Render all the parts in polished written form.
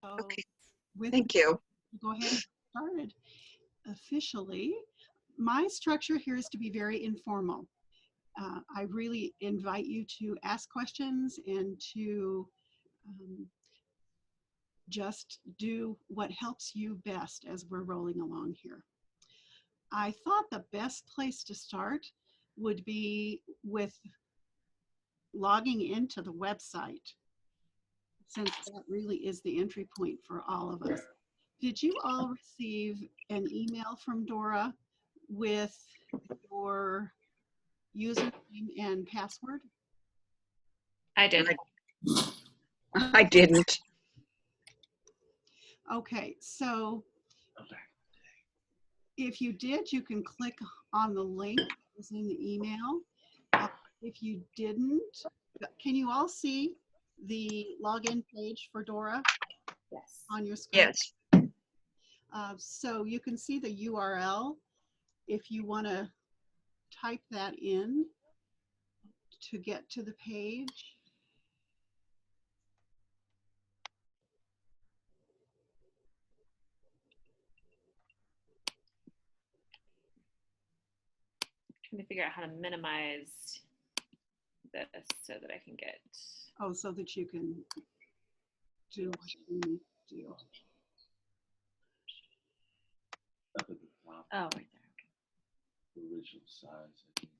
So Okay, with thank you. go ahead and get started officially. My structure here is to be very informal. I really invite you to ask questions and to um, just do what helps you best as we're rolling along here. I thought the best place to start would be with logging into the website, since that really is the entry point for all of us. Did you all receive an email from Dora with your username and password? I did. I didn't. Okay, so if you did, you can click on the link that was in the email. If you didn't, can you all see the login page for Dora Yes. on your screen? Yes. So you can see the URL if you want to type that in to get to the page. Trying to figure out how to minimize this so that I can get. Oh, so that you can do what you need to do. Oh, right there. The original size, I think.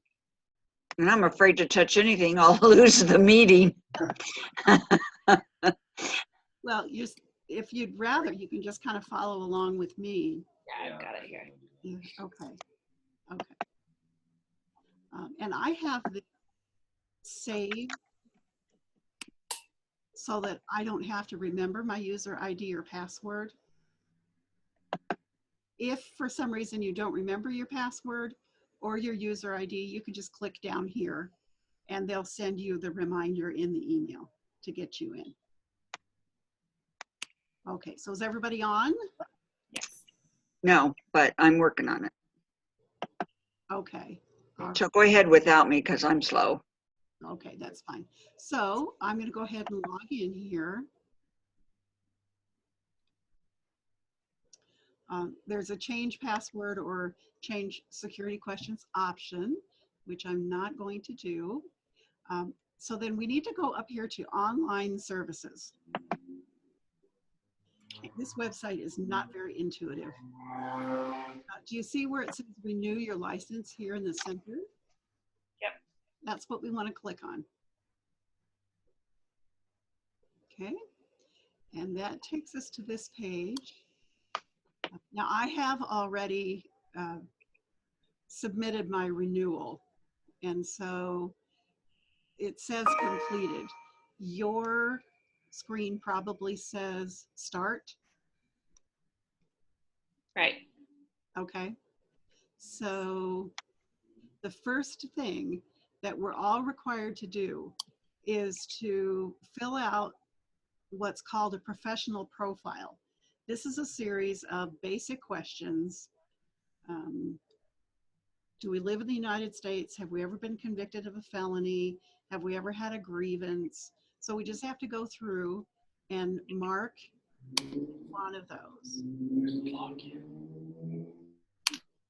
And I'm afraid to touch anything. I'll lose the meeting. Well, if you'd rather, you can just kind of follow along with me. Yeah, I've got it here. Yeah, okay, okay. And I have this saved so that I don't have to remember my user ID or password. If for some reason you don't remember your password or your user ID, you can just click down here and they'll send you the reminder in the email to get you in. Okay, so is everybody on? Yes. No, but I'm working on it. Okay. So go ahead without me because I'm slow. Okay, that's fine. So I'm going to go ahead and log in here. There's a change password or change security questions option, which I'm not going to do. So then we need to go up here to online services. This website is not very intuitive. Do you see where it says renew your license here in the center? Yep. That's what we want to click on. Okay, and that takes us to this page. Now I have already submitted my renewal, and so it says completed. Your screen probably says start. Right. Okay, so the first thing that we're all required to do is to fill out what's called a professional profile. This is a series of basic questions. Do we live in the United States? Have we ever been convicted of a felony? Have we ever had a grievance? So we just have to go through and mark one of those.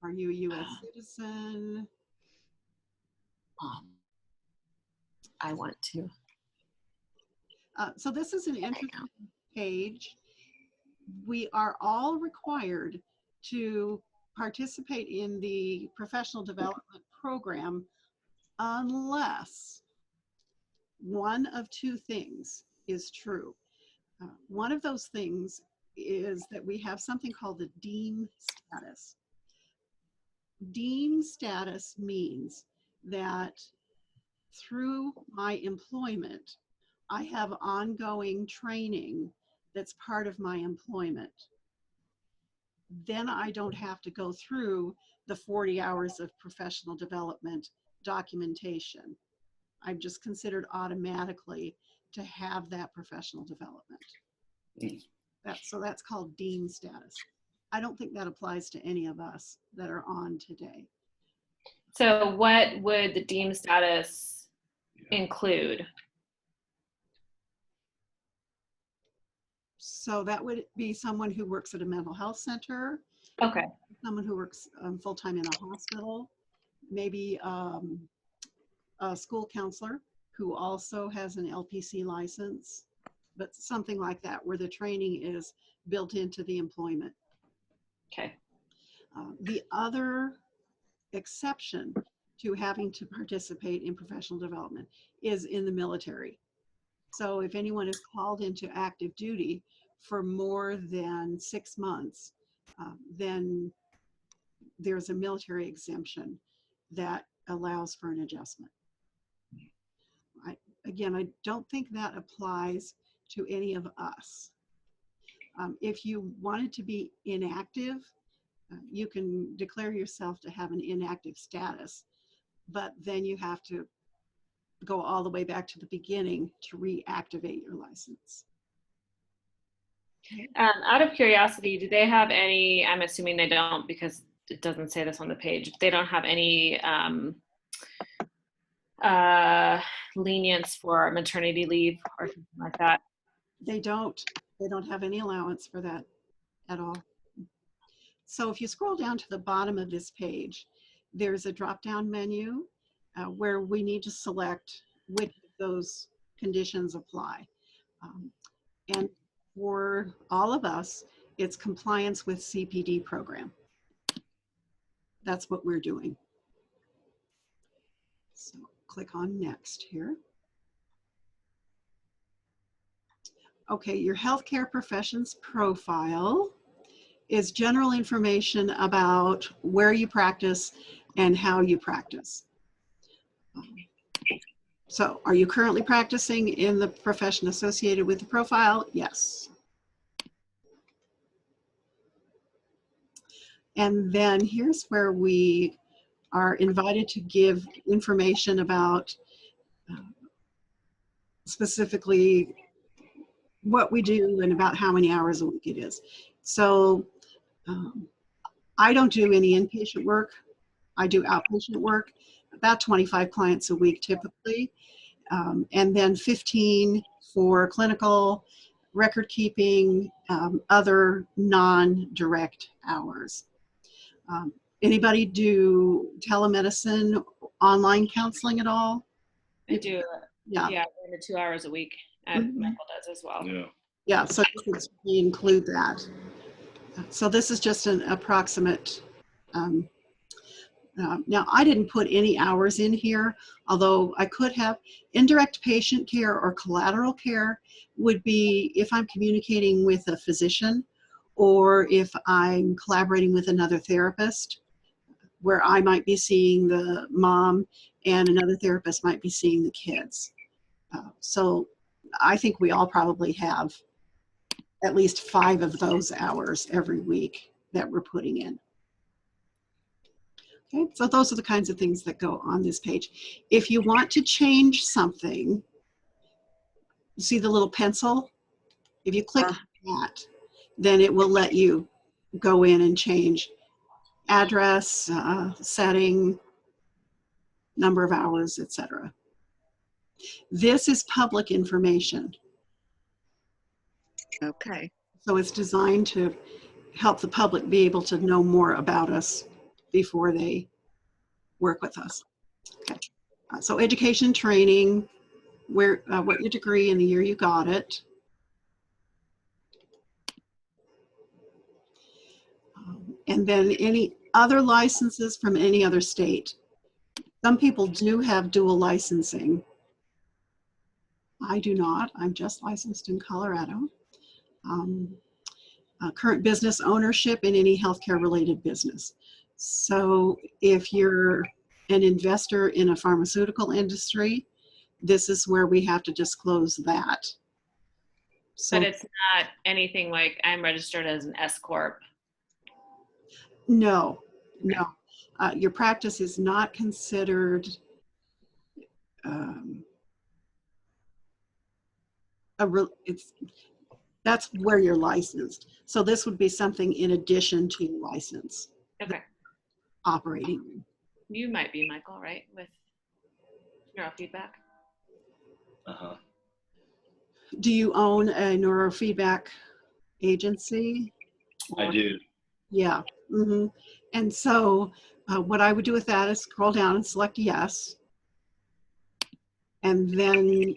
Are you a U.S. citizen? I want to. So this is an interesting page. We are all required to participate in the professional development program unless one of two things is true. One of those things is that we have something called the deem status. Deem status means that through my employment, I have ongoing training that's part of my employment. Then I don't have to go through the 40 hours of professional development documentation. I'm just considered automatically to have that professional development. So that's called deemed status. I don't think that applies to any of us that are on today. So what would the deemed status include? So that would be someone who works at a mental health center, Okay. someone who works full-time in a hospital, maybe a school counselor who also has an LPC license, but something like that where the training is built into the employment. Okay. The other exception to having to participate in professional development is in the military. So if anyone is called into active duty for more than 6 months, then there's a military exemption that allows for an adjustment. Again, I don't think that applies to any of us. If you wanted to be inactive, you can declare yourself to have an inactive status, but then you have to go all the way back to the beginning to reactivate your license. Out of curiosity, do they have any, I'm assuming they don't because it doesn't say this on the page, they don't have any lenience for maternity leave or something like that? They don't have any allowance for that at all. So if you scroll down to the bottom of this page, there's a drop-down menu where we need to select which of those conditions apply. And for all of us, it's compliance with CPD program. That's what we're doing. So click on next here. Okay, your healthcare professions profile is general information about where you practice and how you practice. So are you currently practicing in the profession associated with the profile? Yes. And then here's where we are invited to give information about specifically what we do and about how many hours a week it is. So I don't do any inpatient work. I do outpatient work, about 25 clients a week typically, and then 15 for clinical, record keeping, other non-direct hours. Anybody do telemedicine, online counseling at all? I do. Yeah. Yeah, 1 to 2 hours a week. And Michael does as well. Yeah. Yeah, so we include that. So this is just an approximate. Now, I didn't put any hours in here, although I could have. Indirect patient care or collateral care would be if I'm communicating with a physician or if I'm collaborating with another therapist, where I might be seeing the mom and another therapist might be seeing the kids. So I think we all probably have at least 5 of those hours every week that we're putting in. Okay, so those are the kinds of things that go on this page. If you want to change something, see the little pencil? If you click that, then it will let you go in and change address, setting, number of hours, etc. This is public information. Okay. So it's designed to help the public be able to know more about us before they work with us. Okay. So education, training, where what your degree and the year you got it. And then any other licenses from any other state. Some people do have dual licensing. I do not. I'm just licensed in Colorado. Current business ownership in any healthcare related business. So if you're an investor in a pharmaceutical industry, this is where we have to disclose that. So, But it's not anything like I'm registered as an S Corp. no, no. Your practice is not considered that's where you're licensed. So this would be something in addition to your license. Okay. Operating. You might be, Michael, right? With neurofeedback. Uh-huh. Do you own a neurofeedback agency? I do. Yeah. And so what I would do with that is scroll down and select yes. And then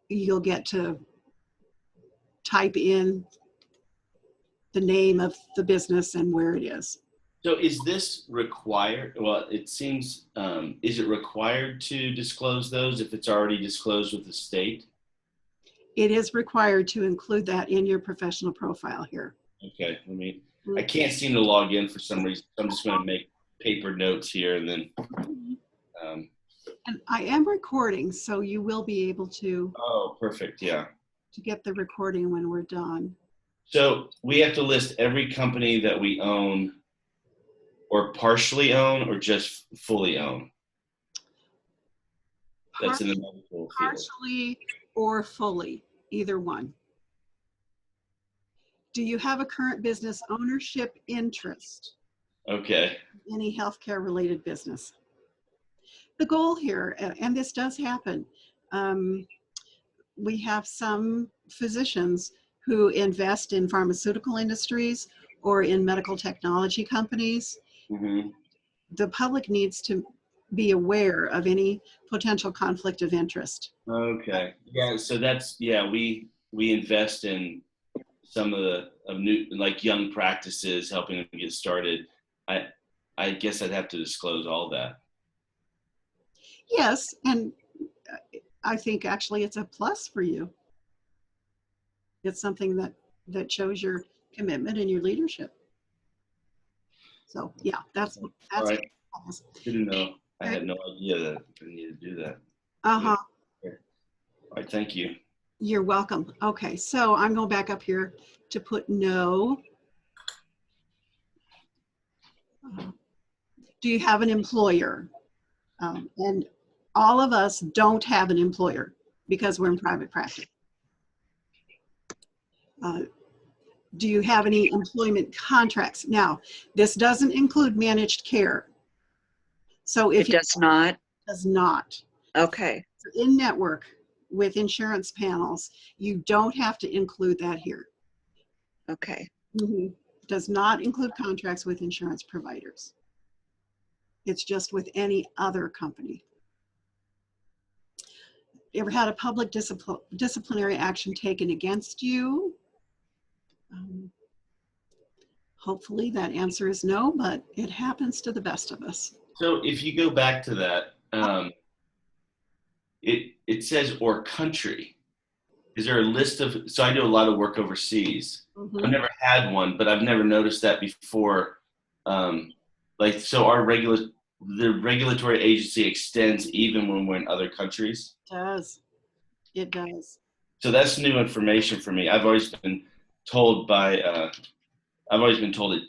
you'll get to type in the name of the business and where it is. So is this required? Well, it seems, is it required to disclose those if it's already disclosed with the state? It is required to include that in your professional profile here. Okay, I can't seem to log in for some reason. So I'm just going to make paper notes here and then. And I am recording, so you will be able to Oh, perfect. Yeah. get the recording when we're done. So we have to list every company that we own or partially own or just fully own. That's in the medical field. Partially or fully, either one. Do you have a current business ownership interest? Okay. Any healthcare related business? The goal here, and this does happen, we have some physicians who invest in pharmaceutical industries or in medical technology companies. Mm-hmm. The public needs to be aware of any potential conflict of interest. Okay. Yeah. So that's, yeah, we invest in some of the new, like young practices, helping them get started. I guess I'd have to disclose all that. Yes, and I think actually it's a plus for you. It's something that shows your commitment and your leadership. So yeah, that's All right. Good to know. I Okay. had no idea that I needed to do that. Uh-huh. All right. Thank you. You're welcome. Okay, so I'm going back up here to put no. Do you have an employer? And all of us don't have an employer because we're in private practice. Do you have any employment contracts? Now, this doesn't include managed care. So if It does not? it does not. Okay. In network with insurance panels, you don't have to include that here. Okay. Does not include contracts with insurance providers. It's just with any other company. You ever had a public disciplinary action taken against you? Hopefully that answer is no, but it happens to the best of us. So if you go back to that, it says or country. Is there a list of, so I do a lot of work overseas. I've never had one, but I've never noticed that before. Like, so the regulatory agency extends even when we're in other countries? It does. So that's new information for me. I've always been told it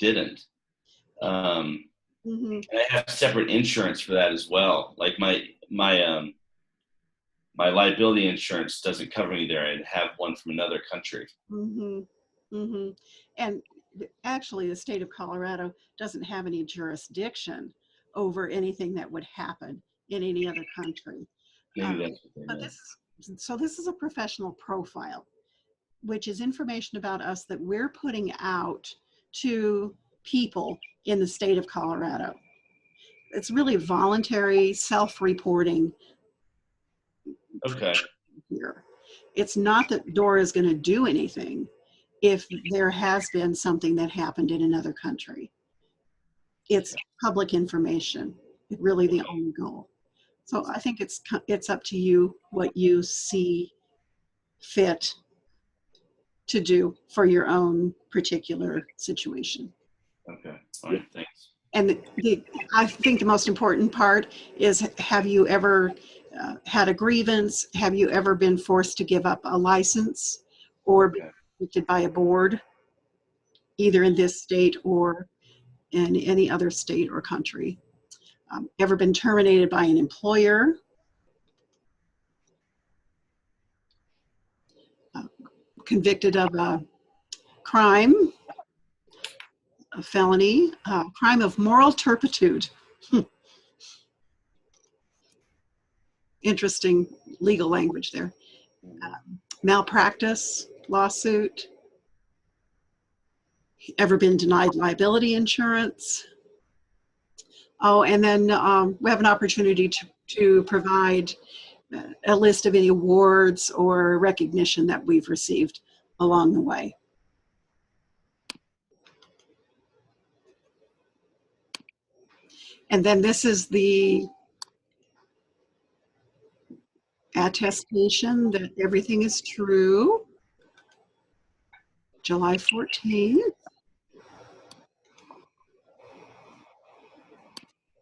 didn't. And I have separate insurance for that as well. Like my liability insurance doesn't cover me there. I'd have one from another country. And actually, the state of Colorado doesn't have any jurisdiction over anything that would happen in any other country. Maybe that's what they But meant. this is a professional profile, which is information about us that we're putting out to people in the state of Colorado. It's really voluntary self-reporting. Okay. Here. It's not that DORA is going to do anything if there has been something that happened in another country. It's public information. It's really the only goal. So I think it's up to you what you see fit to do for your own particular situation. Okay. All right. Thanks. And I think the most important part is, have you ever had a grievance? Have you ever been forced to give up a license or been convicted by a board, either in this state or in any other state or country? Ever been terminated by an employer? Convicted of a crime, a felony, crime of moral turpitude. Interesting legal language there. Malpractice, lawsuit, ever been denied liability insurance. Oh, and then we have an opportunity to provide a list of any awards or recognition that we've received along the way. And then this is the attestation that everything is true. July 14th.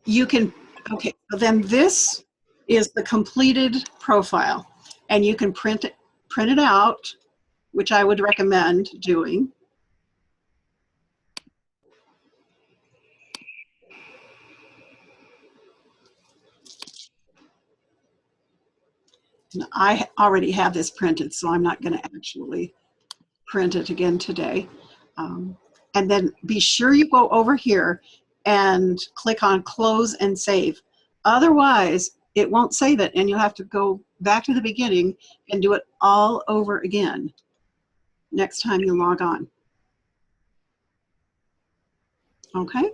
You can, okay, so then this is the completed profile, and you can print it out, which I would recommend doing. And I already have this printed, so I'm not going to actually print it again today. And then be sure you go over here and click on close and save. Otherwise, it won't save it, and you'll have to go back to the beginning and do it all over again next time you log on. Okay,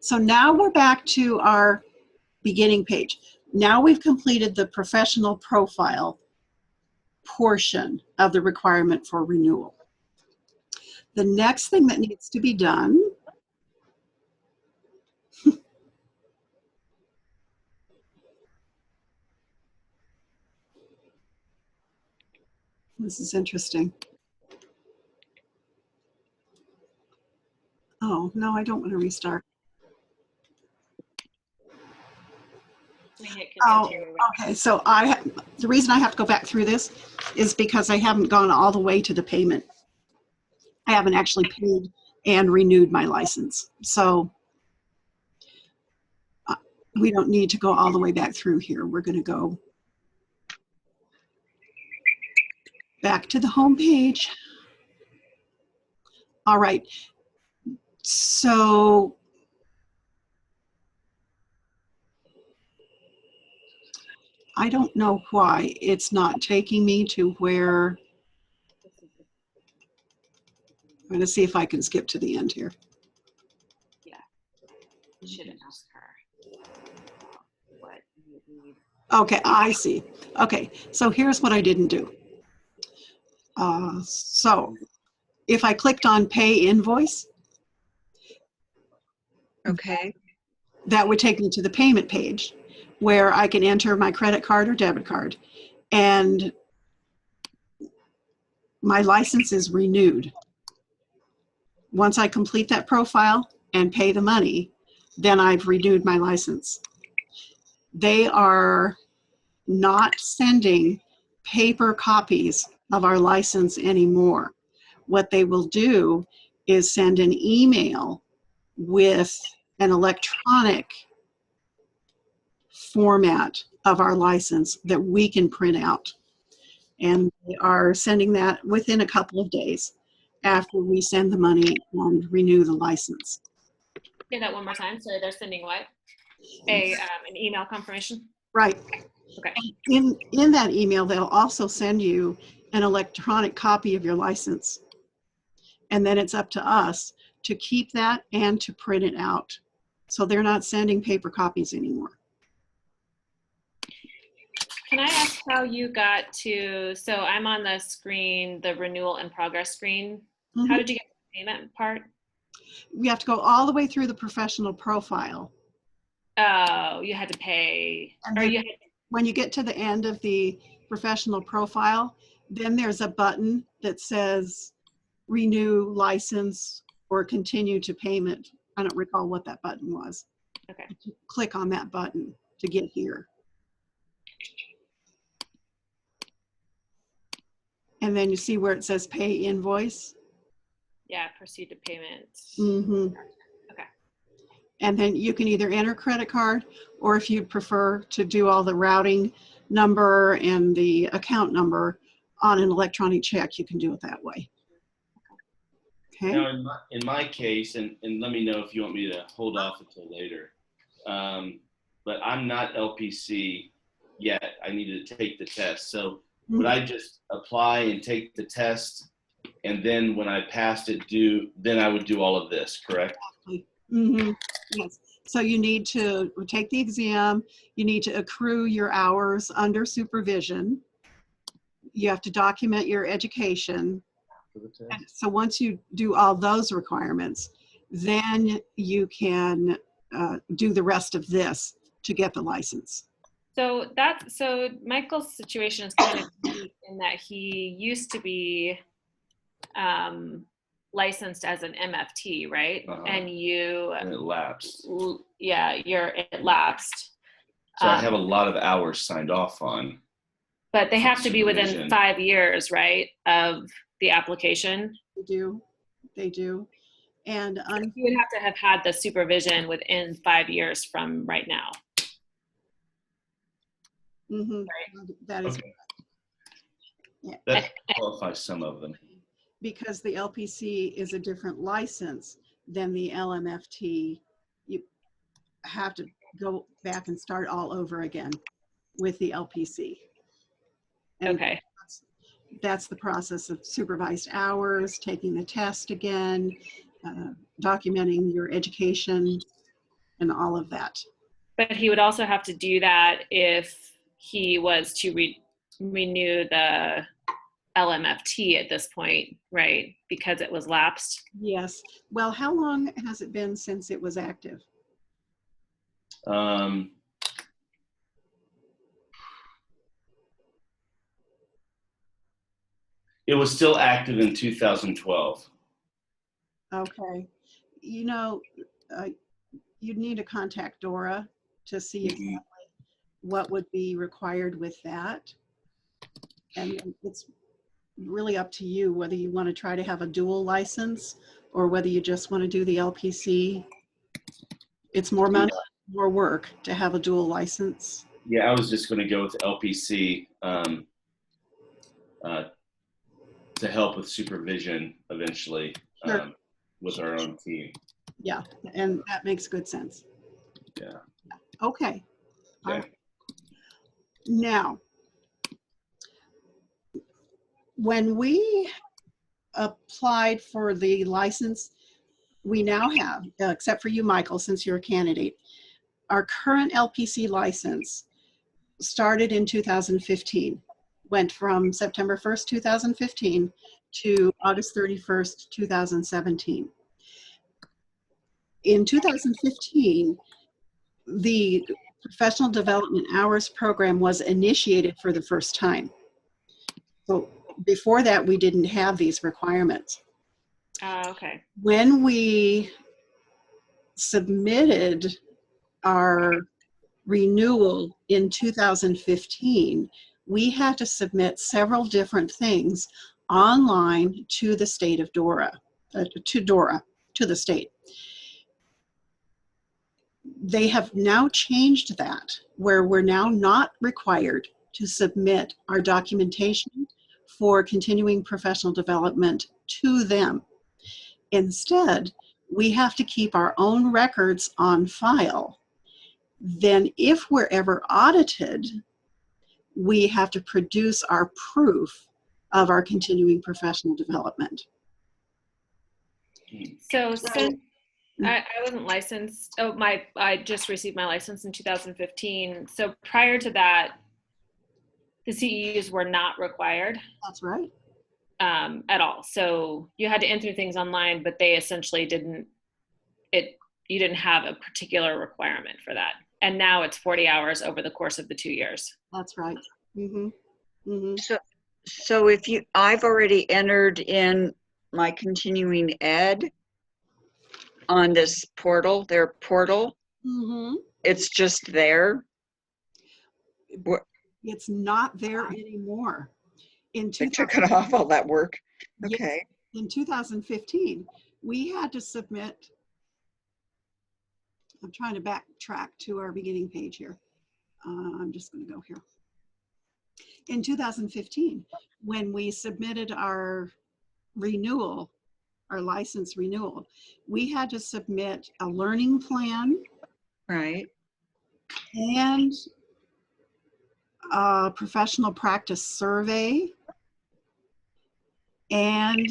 so now we're back to our beginning page. Now we've completed the professional profile portion of the requirement for renewal. The next thing that needs to be done this is interesting. Oh, no, I don't want to restart. Oh, okay, so the reason I have to go back through this is because I haven't gone all the way to the payment. I haven't actually paid and renewed my license. So we don't need to go all the way back through here. We're going to go back to the home page. All right, so I don't know why it's not taking me to where, I'm going to see if I can skip to the end here. Yeah. You should ask her what you need. Okay, I see. Okay, so here's what I didn't do. So if I clicked on pay invoice, Okay. that would take me to the payment page where I can enter my credit card or debit card, and my license is renewed. Once I complete that profile and pay the money, then I've renewed my license. They are not sending paper copies of our license anymore. What they will do is send an email with an electronic format of our license that we can print out. And they are sending that within a couple of days after we send the money and renew the license. Say that one more time. So they're sending what? An email confirmation? Right. Okay. In that email, they'll also send you an electronic copy of your license. And then it's up to us to keep that and to print it out. So they're not sending paper copies anymore. Can I ask how you got to, so I'm on the screen, the renewal in progress screen. Mm-hmm. How did you get to the payment part? We have to go all the way through the professional profile. Oh, you had to pay. And Or then you had, when you get to the end of the professional profile, then there's a button that says renew license or continue to payment. I don't recall what that button was. okay. Click on that button to get here. And then you see where it says pay invoice. Yeah, proceed to payment. Mm-hmm. Okay. And then you can either enter credit card, or if you prefer to do all the routing number and the account number on an electronic check, you can do it that way. Okay. Now, in my case, and let me know if you want me to hold off until later, but I'm not LPC yet. I need to take the test. So would I just apply and take the test and then when I passed it, then I would do all of this, correct? Mm-hmm. Yes. So you need to take the exam. You need to accrue your hours under supervision. You have to document your education. And so once you do all those requirements, then you can do the rest of this to get the license. So Michael's situation is kind of unique in that he used to be licensed as an MFT, right? And And it lapsed. it lapsed. So I have a lot of hours signed off on. But they have to be within supervision. 5 years, right, of the application? They do. And You would have to have had the supervision within 5 years from right now. that is Okay. Yeah. That qualifies some of them. Because the LPC is a different license than the LMFT. You have to go back and start all over again with the LPC. And Okay. that's the process of supervised hours, taking the test again, documenting your education, and all of that. But he would also have to do that if he was to renew the LMFT at this point, right? Because it was lapsed. Yes. Well, how long has it been since it was active? It was still active in 2012. Okay. You know, you'd need to contact Dora to see exactly what would be required with that. And it's really up to you whether you want to try to have a dual license or whether you just want to do the LPC. It's more money, more work to have a dual license. Yeah, I was just going to go with LPC to help with supervision eventually with our own team. Yeah, and that makes good sense. Yeah. Okay. Okay. Now, when we applied for the license, we now have, except for you, Michael, since you're a candidate, our current LPC license started in 2015, went from September 1st, 2015 to August 31st, 2017. In 2015, the Professional Development Hours Program was initiated for the first time. So before that, we didn't have these requirements. Okay. When we submitted our renewal in 2015, we had to submit several different things online to the state of Dora, to the state. They have now changed that, where we're now not required to submit our documentation for continuing professional development to them. Instead, we have to keep our own records on file. Then if we're ever audited, we have to produce our proof of our continuing professional development. So since I wasn't licensed, I just received my license in 2015. So prior to that, the CEUs were not required. That's right. At all. So you had to enter things online, but they essentially you didn't have a particular requirement for that. And now it's 40 hours over the course of the 2 years. That's right. Mm-hmm. Mm-hmm. So I've already entered in my continuing ed on this portal, their portal. Mm-hmm. It's just there. It's not there anymore. They took it off all that work. Okay. In 2015, we had to submit, I'm trying to backtrack to our beginning page here. I'm just going to go here. In 2015, when we submitted our renewal, our license renewal, we had to submit a learning plan. Right. And a professional practice survey and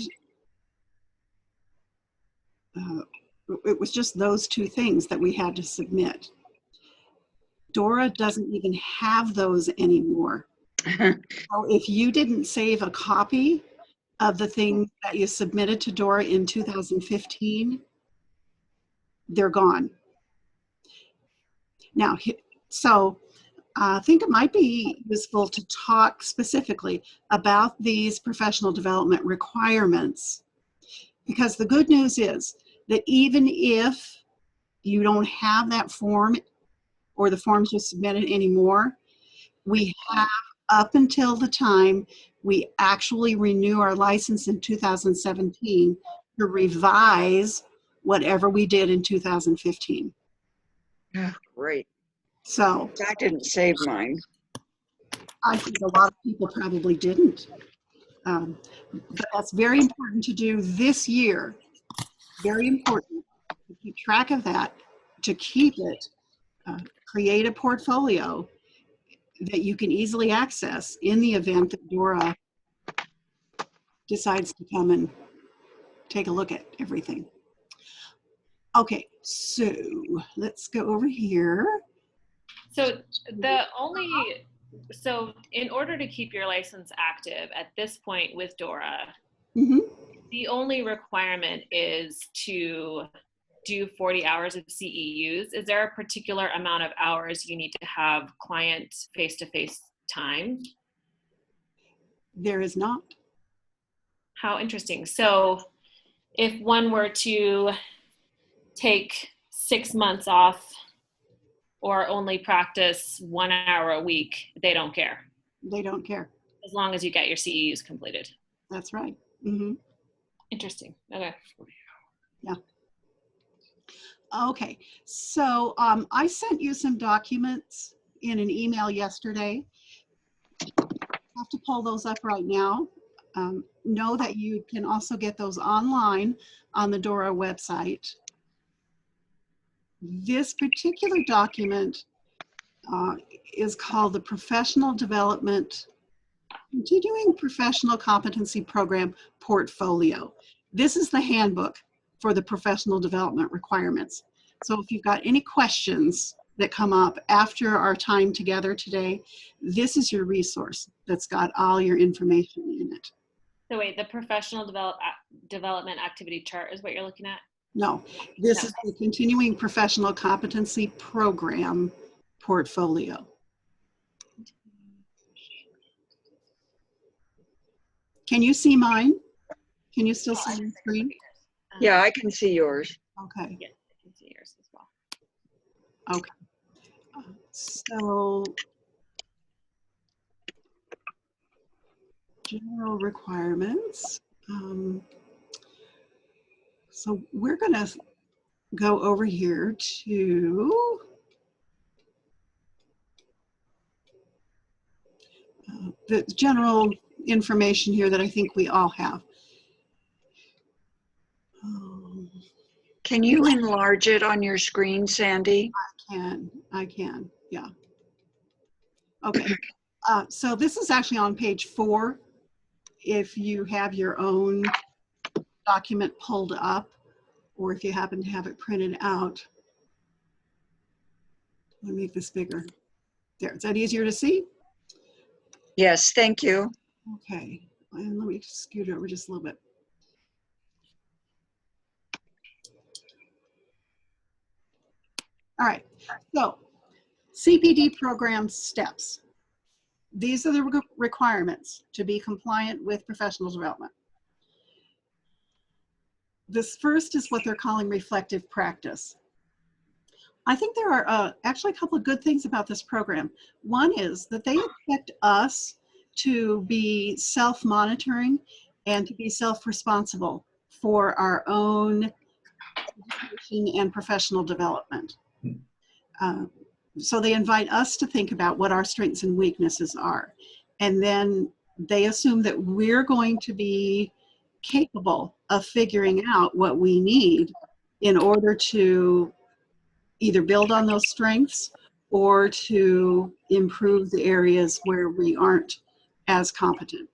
it was just those two things that we had to submit. Dora doesn't even have those anymore. So if you didn't save a copy of the thing that you submitted to Dora in 2015, they're gone. Now, so I think it might be useful to talk specifically about these professional development requirements, because the good news is that even if you don't have that form or the forms you submitted anymore, we have up until the time we actually renew our license in 2017 to revise whatever we did in 2015. Oh, great. So I didn't save mine. I think a lot of people probably didn't. But that's very important to do this year. Very important to keep track of that, to keep it, create a portfolio that you can easily access in the event that Dora decides to come and take a look at everything. Okay, so let's go over here. So in order to keep your license active at this point with Dora, the only requirement is to do 40 hours of CEUs. Is there a particular amount of hours you need to have client face-to-face time? There is not. How interesting. So if one were to take 6 months off or only practice 1 hour a week, they don't care. They don't care. As long as you get your CEUs completed. That's right. Interesting. Okay. Yeah. Okay. So I sent you some documents in an email yesterday. I have to pull those up right now. Know that you can also get those online on the Dora website. This particular document is called the Professional Development Continuing Professional Competency Program Portfolio. This is the handbook for the professional development requirements. So if you've got any questions that come up after our time together today, this is your resource that's got all your information in it. So wait, the professional development activity chart is what you're looking at? No, this is the Continuing Professional Competency Program Portfolio. Can you see mine? Can you still see the screen? Yeah, I can see yours. Okay. Yes, I can see yours as well. Okay. So, general requirements. So we're going to go over here to the general information here that I think we all have. Can you enlarge it on your screen, Sandy? I can, yeah. Okay, so this is actually on page 4. If you have your own document pulled up, or if you happen to have it printed out. Let me make this bigger. There, is that easier to see? Yes, thank you. Okay, and let me scoot over just a little bit. All right, so CPD program steps. These are the requirements to be compliant with professional development. This first is what they're calling reflective practice. I think there are actually a couple of good things about this program. One is that they expect us to be self-monitoring and to be self-responsible for our own education and professional development. So they invite us to think about what our strengths and weaknesses are. And then they assume that we're going to be capable of figuring out what we need in order to either build on those strengths or to improve the areas where we aren't as competent.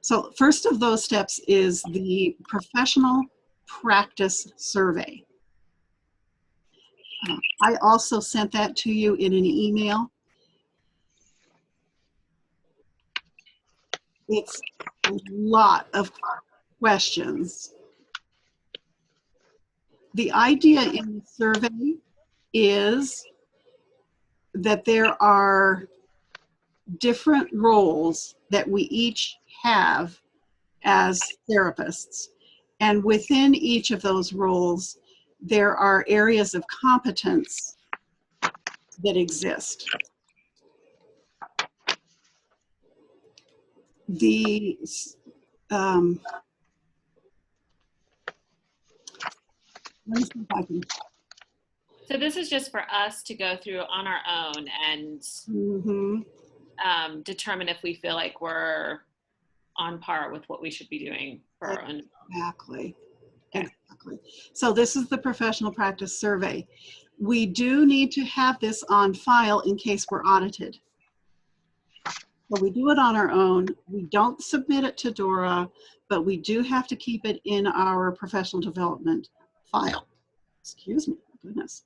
So first of those steps is the professional practice survey. I also sent that to you in an email. It's a lot of questions. The idea in the survey is that there are different roles that we each have as therapists. And within each of those roles, there are areas of competence that exist. The let me see if I can. So this is just for us to go through on our own and determine if we feel like we're on par with what we should be doing for our own. Exactly. Okay. Exactly. So this is the professional practice survey. We do need to have this on file in case we're audited. So we do it on our own. We don't submit it to Dora, but we do have to keep it in our professional development file. Excuse me, goodness.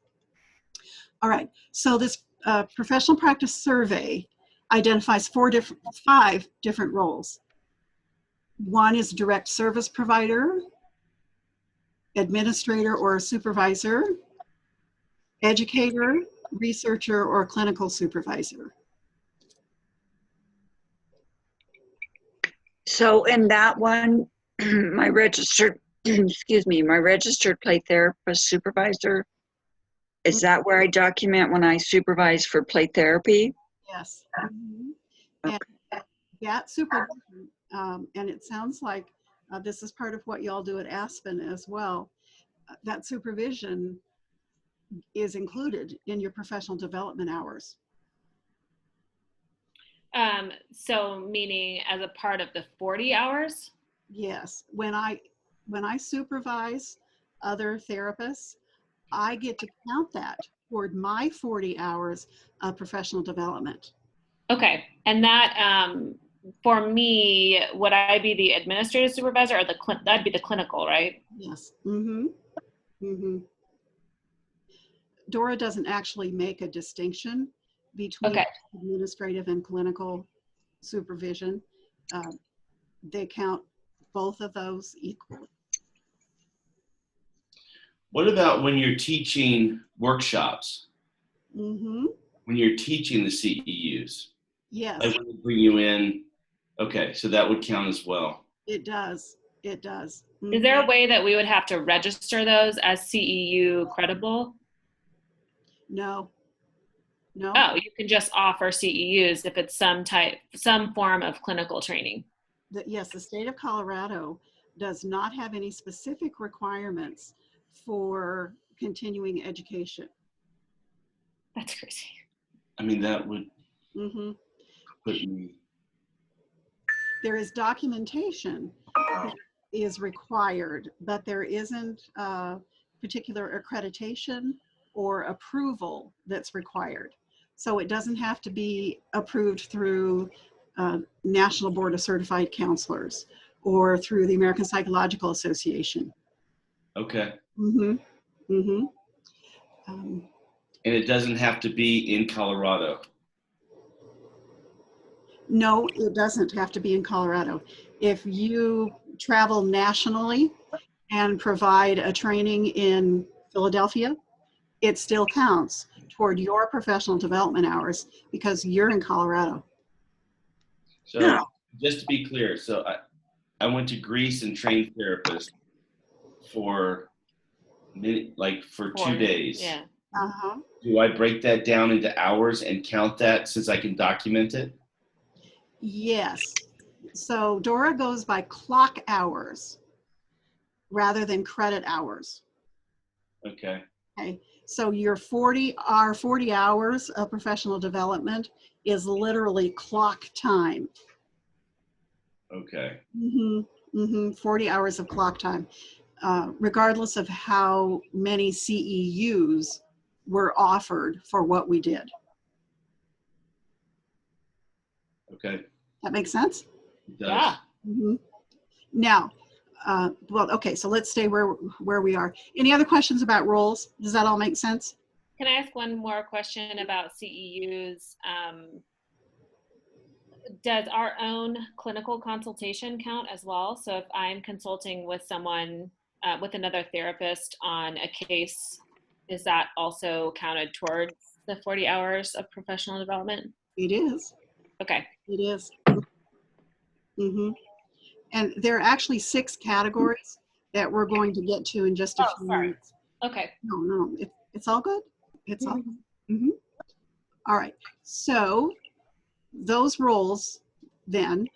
All right, so this professional practice survey identifies 5 different roles. One is direct service provider, administrator or supervisor, educator, researcher, or clinical supervisor. So in that one, my registered, excuse me, my registered play therapist supervisor, is that where I document when I supervise for play therapy? Yes. And that supervision, and it sounds like this is part of what y'all do at Aspen as well. That supervision is included in your professional development hours. So meaning as a part of the 40 hours? Yes. When I supervise other therapists, I get to count that toward my 40 hours of professional development. Okay. And that, for me, would I be the administrative supervisor or that'd be the clinical, right? Yes. Dora doesn't actually make a distinction between Okay. administrative and clinical supervision. They count both of those equally. What about when you're teaching workshops? When you're teaching the CEUs? Yes. Like when they bring you in, okay, so that would count as well. It does. It does. Is there a way that we would have to register those as CEU credible? No. No. Oh, you can just offer CEUs if it's some form of clinical training. Yes, the state of Colorado does not have any specific requirements for continuing education. That's crazy. I mean, that would put me. There is documentation that is required, but there isn't a particular accreditation or approval that's required. So it doesn't have to be approved through National Board of Certified Counselors or through the American Psychological Association. Okay. And it doesn't have to be in Colorado. No, it doesn't have to be in Colorado. If you travel nationally and provide a training in Philadelphia, it still counts toward your professional development hours because you're in Colorado. So just to be clear, so I went to Greece and trained therapists for 2 days. Yeah. Do I break that down into hours and count that since I can document it? Yes. So Dora goes by clock hours rather than credit hours. Okay. Okay. So your 40 hours of professional development is literally clock time. Okay. 40 hours of clock time, regardless of how many CEUs were offered for what we did. Okay. That makes sense? It does. Yeah. Now, well, okay, so let's stay where we are. Any other questions about roles? Does that all make sense? Can I ask one more question about CEUs? Does our own clinical consultation count as well? So if I'm consulting with someone, with another therapist on a case, is that also counted towards the 40 hours of professional development? It is. Okay. It is. Mm-hmm. And there are actually 6 categories that we're going to get to in just a few minutes. Okay. No, it's all good. It's all good. Mm-hmm. All right. So those roles then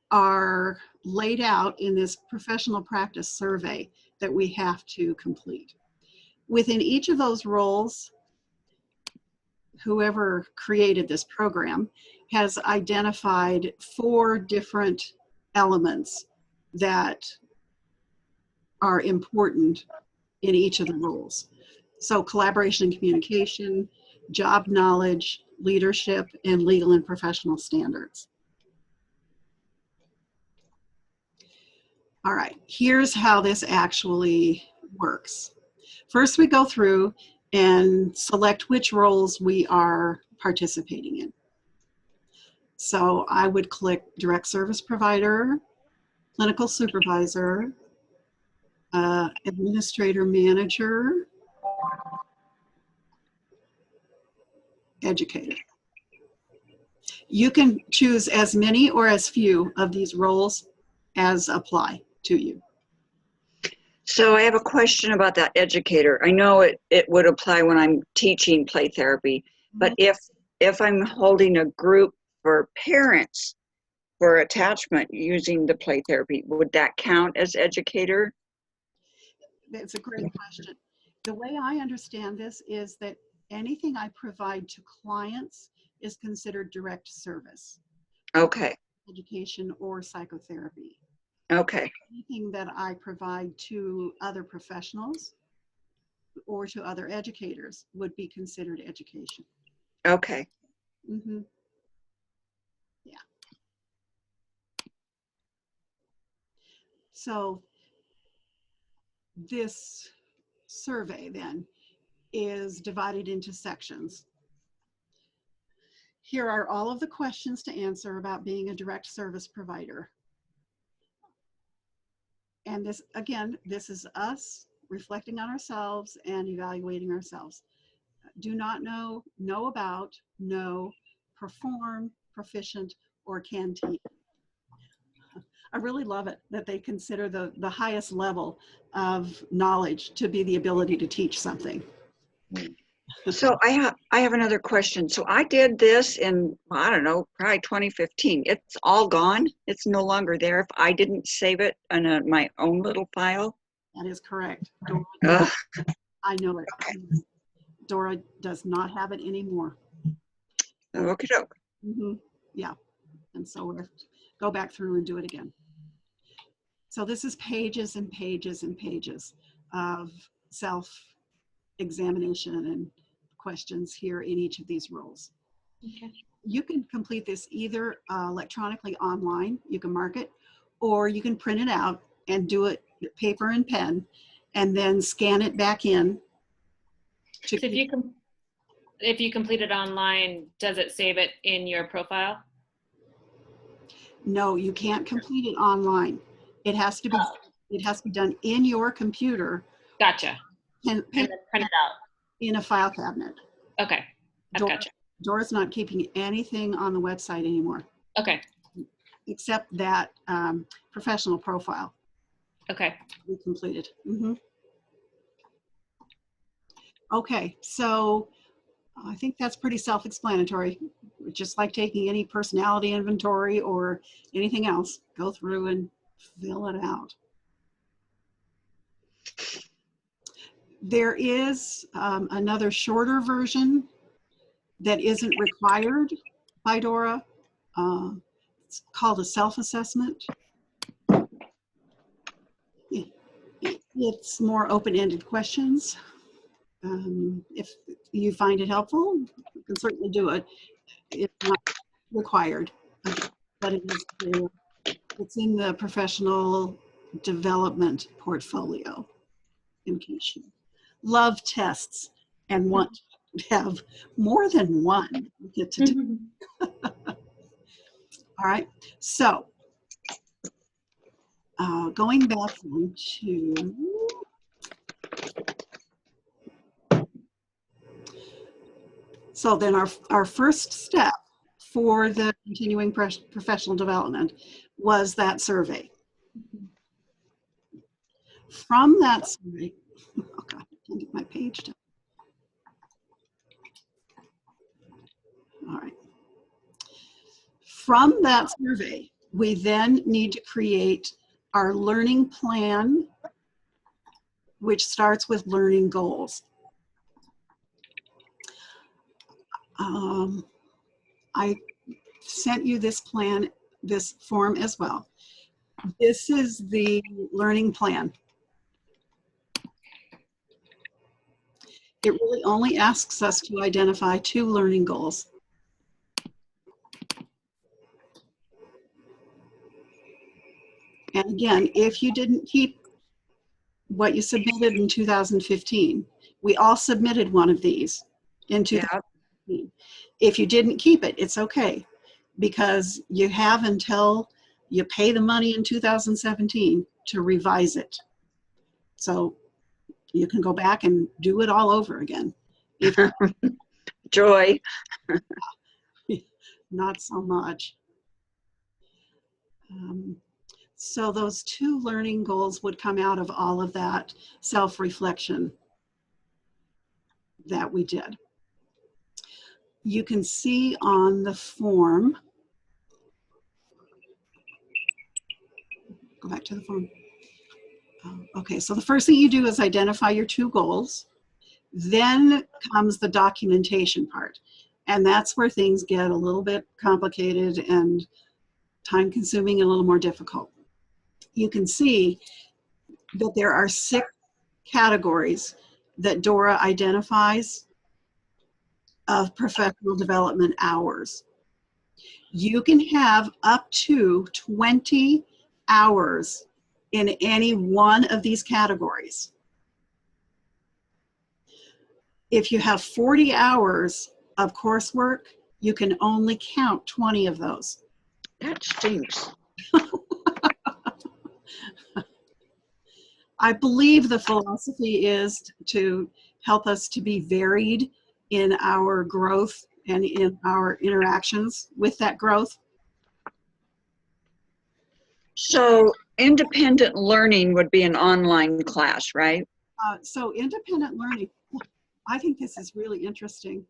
are laid out in this professional practice survey that we have to complete. Within each of those roles, whoever created this program has identified 4 different elements that are important in each of the roles. So collaboration and communication, job knowledge, leadership, and legal and professional standards. All right, here's how this actually works. First, we go through and select which roles we are participating in. So I would click direct service provider, clinical supervisor, administrator manager, educator. You can choose as many or as few of these roles as apply to you. So I have a question about that educator. I know it would apply when I'm teaching play therapy, but if I'm holding a group for parents for attachment using the play therapy, would that count as educator? That's a great question. The way I understand this is that anything I provide to clients is considered direct service. Okay. Education or psychotherapy. Okay. Anything that I provide to other professionals or to other educators would be considered education. Okay. Mm-hmm. Yeah. So this survey then is divided into sections. Here are all of the questions to answer about being a direct service provider. And this, again, this is us reflecting on ourselves and evaluating ourselves. Do not know, know about, know, perform, proficient, or can teach. I really love it that they consider the highest level of knowledge to be the ability to teach something. So I have another question. So I did this in, I don't know, probably 2015. It's all gone. It's no longer there if I didn't save it in my own little file. That is correct. Dora, I know it. Dora does not have it anymore. Okay, doke. Mm-hmm. Yeah. And so we'll go back through and do it again. So this is pages and pages and pages of self-examination and questions here in each of these roles. Okay. You can complete this either electronically online, you can mark it, or you can print it out and do it paper and pen and then scan it back in. So if you complete it online, does it save it in your profile? No, you can't complete it online. It has to be done in your computer. Gotcha. And then print it out. In a file cabinet. Okay. Gotcha. Dora's not keeping anything on the website anymore. Okay. Except that professional profile. Okay. We completed. Mm-hmm. Okay, so I think that's pretty self-explanatory. Just like taking any personality inventory or anything else, go through and fill it out. There is another shorter version that isn't required by Dora. It's called a self-assessment. It's more open-ended questions. If you find it helpful, you can certainly do it. It's not required, but it is there. It's in the professional development portfolio, in case you love tests and want to have more than one get to do. All right, so going back to, so then our first step for the continuing professional development was that survey. From that survey, oh God, I can't get my page down. All right. From that survey, we then need to create our learning plan, which starts with learning goals. I sent you this plan, this form as well. This is the learning plan. It really only asks us to identify 2 learning goals. And again, if you didn't keep what you submitted in 2015, we all submitted one of these in 2015. If you didn't keep it, it's okay, because you have until you pay the money in 2017 to revise it. So you can go back and do it all over again. If Joy. not so much. So those 2 learning goals would come out of all of that self-reflection that we did. You can see on the form, go back to the form. Okay, so the first thing you do is identify your 2 goals. Then comes the documentation part. And that's where things get a little bit complicated and time-consuming and a little more difficult. You can see that there are 6 categories that Dora identifies of professional development hours. You can have up to 20 hours in any one of these categories. If you have 40 hours of coursework, you can only count 20 of those. That stinks. I believe the philosophy is to help us to be varied in our growth and in our interactions with that growth. So independent learning would be an online class, right? So independent learning, I think this is really interesting.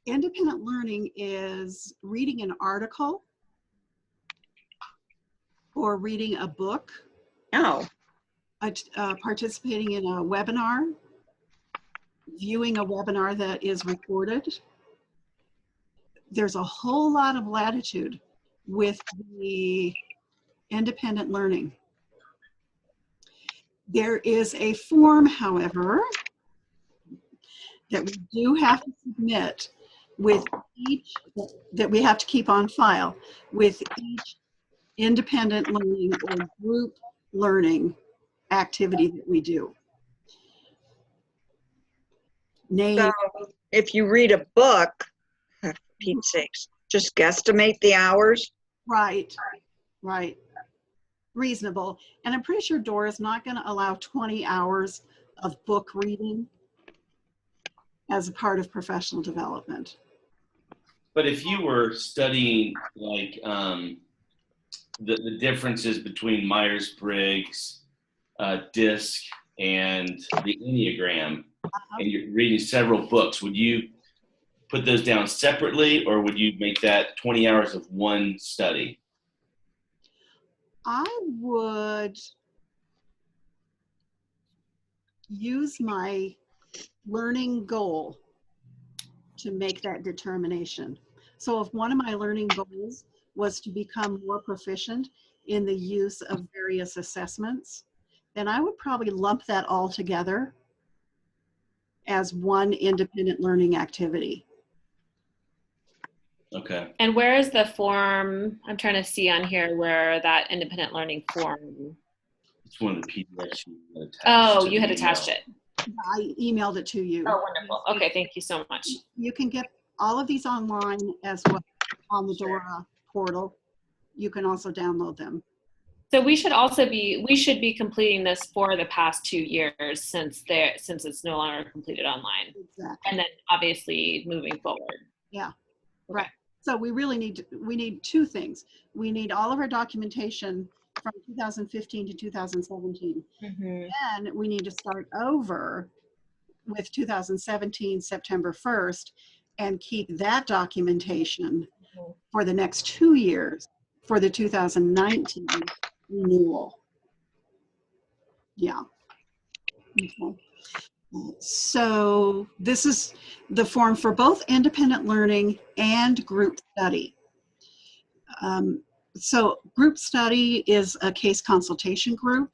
Independent learning is reading an article or reading a book, No. participating in a webinar, viewing a webinar that is recorded. There's a whole lot of latitude with the independent learning. There is a form, however, that we do have to submit with each, that we have to keep on file with each independent learning or group learning activity that we do. So if you read a book, for Pete's sakes, just guesstimate the hours. Right, right. Reasonable. And I'm pretty sure Dora's not going to allow 20 hours of book reading as a part of professional development. But if you were studying like the differences between Myers-Briggs, DISC, and the Enneagram, and you're reading several books, would you put those down separately, or would you make that 20 hours of one study? I would use my learning goal to make that determination. So if one of my learning goals was to become more proficient in the use of various assessments, then I would probably lump that all together as one independent learning activity. Okay. And where is the form? I'm trying to see on here where that independent learning form. It's one of the PDFs you had attached. Oh, to you had the attached email. it. I emailed it to you. Oh, wonderful. Okay, thank you so much. You can get all of these online as well on the DORA portal. You can also download them. So we should be completing this for the past 2 years since it's no longer completed online. Exactly. And then obviously moving forward. Yeah, Okay. right. So we really need two things. We need all of our documentation from 2015 to 2017. Mm-hmm. And we need to start over with 2017, September 1st, and keep that documentation for the next 2 years for the 2019 renewal. Yeah. Okay. So this is the form for both independent learning and group study. So group study is a case consultation group,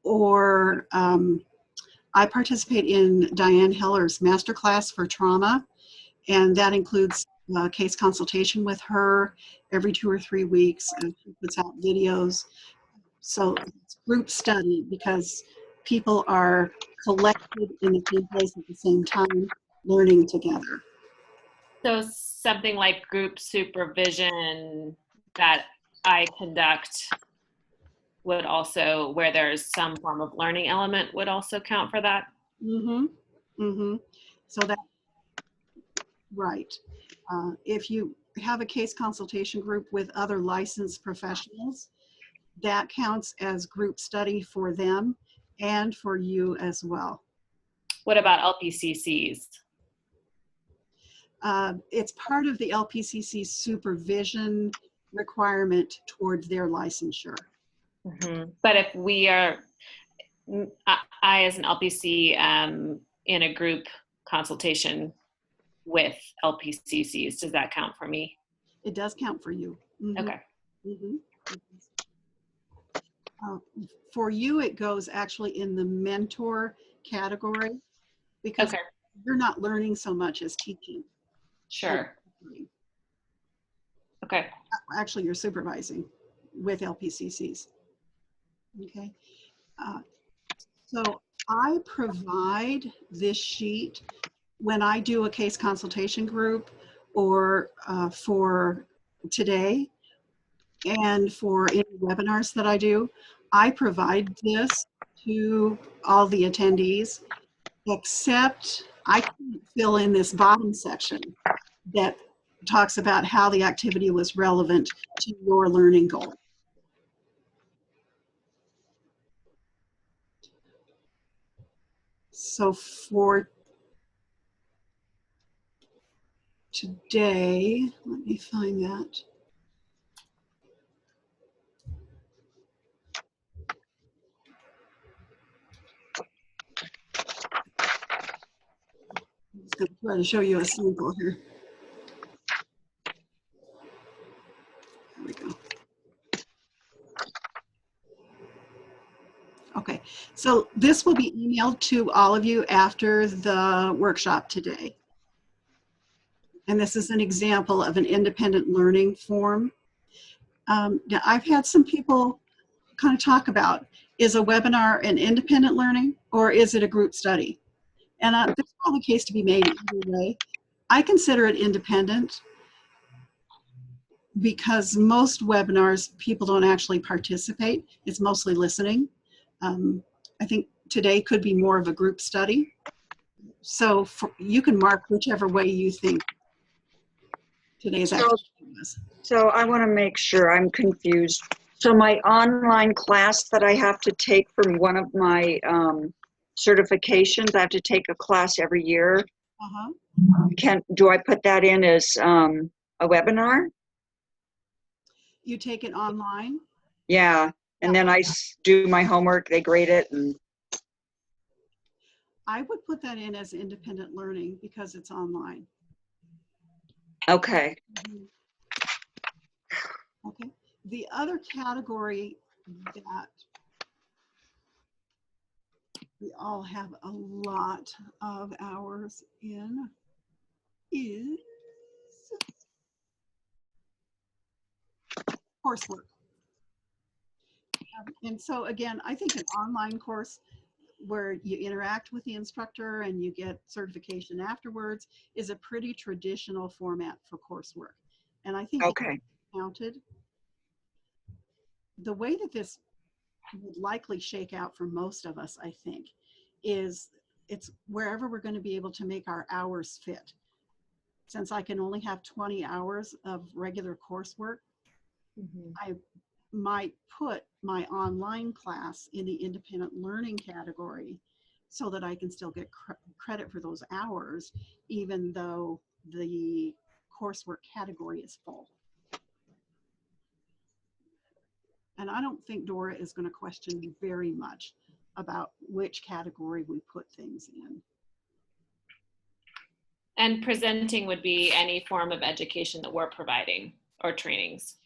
or I participate in Diane Heller's masterclass for trauma, and that includes case consultation with her every 2 or 3 weeks. And she puts out videos. So it's group study because people are collected in the same place at the same time, learning together. So something like group supervision that I conduct would also, where there's some form of learning element, would also count for that? Mm-hmm. Mm-hmm. So that, right. If you have a case consultation group with other licensed professionals, that counts as group study for them and for you as well. What about LPCCs? It's part of the LPCC supervision requirement towards their licensure. Mm-hmm. But if we are, I as an LPC in a group consultation with LPCCs, does that count for me? It does count for you. Mm-hmm. Okay. Mm-hmm. For you, it goes actually in the mentor category because Okay. you're not learning so much as teaching. Sure. Okay. Actually, you're supervising with LPCCs. Okay. So I provide this sheet when I do a case consultation group, or for today, and for any webinars that I do. I provide this to all the attendees, except I can't fill in this bottom section that talks about how the activity was relevant to your learning goal. So for today, let me find that. I'm just going to try to show you a sample here. There we go. Okay, so this will be emailed to all of you after the workshop today. And this is an example of an independent learning form. Now I've had some people kind of talk about, is a webinar an independent learning or is it a group study? And there's probably a case to be made either way. I consider it independent because most webinars, people don't actually participate. It's mostly listening. I think today could be more of a group study. So you can mark whichever way you think today's activity was. So I want to make sure I'm confused. So my online class that I have to take from one of my certifications, I have to take a class every year. Do I put that in as a webinar? You take it online? Yeah, and then I do my homework, they grade it. And I would put that in as independent learning because it's online. okay. Okay. The other category that we all have a lot of hours in is coursework. And so again, I think an online course where you interact with the instructor and you get certification afterwards is a pretty traditional format for coursework. And I think Okay. counted. The way that this would likely shake out for most of us, I think, is it's wherever we're going to be able to make our hours fit. Since I can only have 20 hours of regular coursework, I might put my online class in the independent learning category so that I can still get credit for those hours, even though the coursework category is full. And I don't think Dora is going to question very much about which category we put things in. And presenting would be any form of education that we're providing or trainings.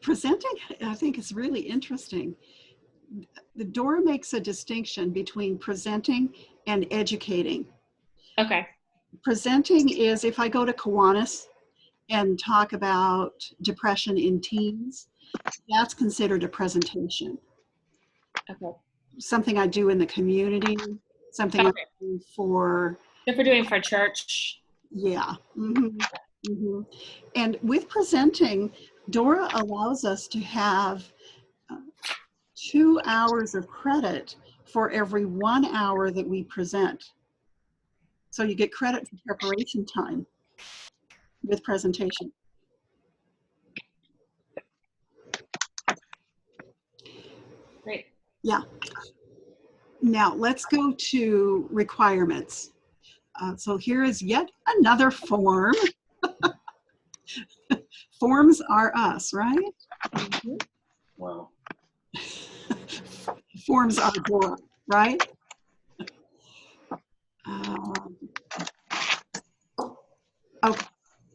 Presenting, I think, is really interesting. The Dora makes a distinction between presenting and educating. Okay. Presenting is if I go to Kiwanis and talk about depression in teens, that's considered a presentation. Okay. Something I do in the community, something I do for. If we're doing for church. Yeah. Mm-hmm. Mm-hmm. And with presenting, Dora allows us to have 2 hours of credit for every 1 hour that we present. So you get credit for preparation time with presentation. Great. Yeah. Now let's go to requirements. So here is yet another form. Forms are us, right? Wow. Forms are Dora, right? Okay,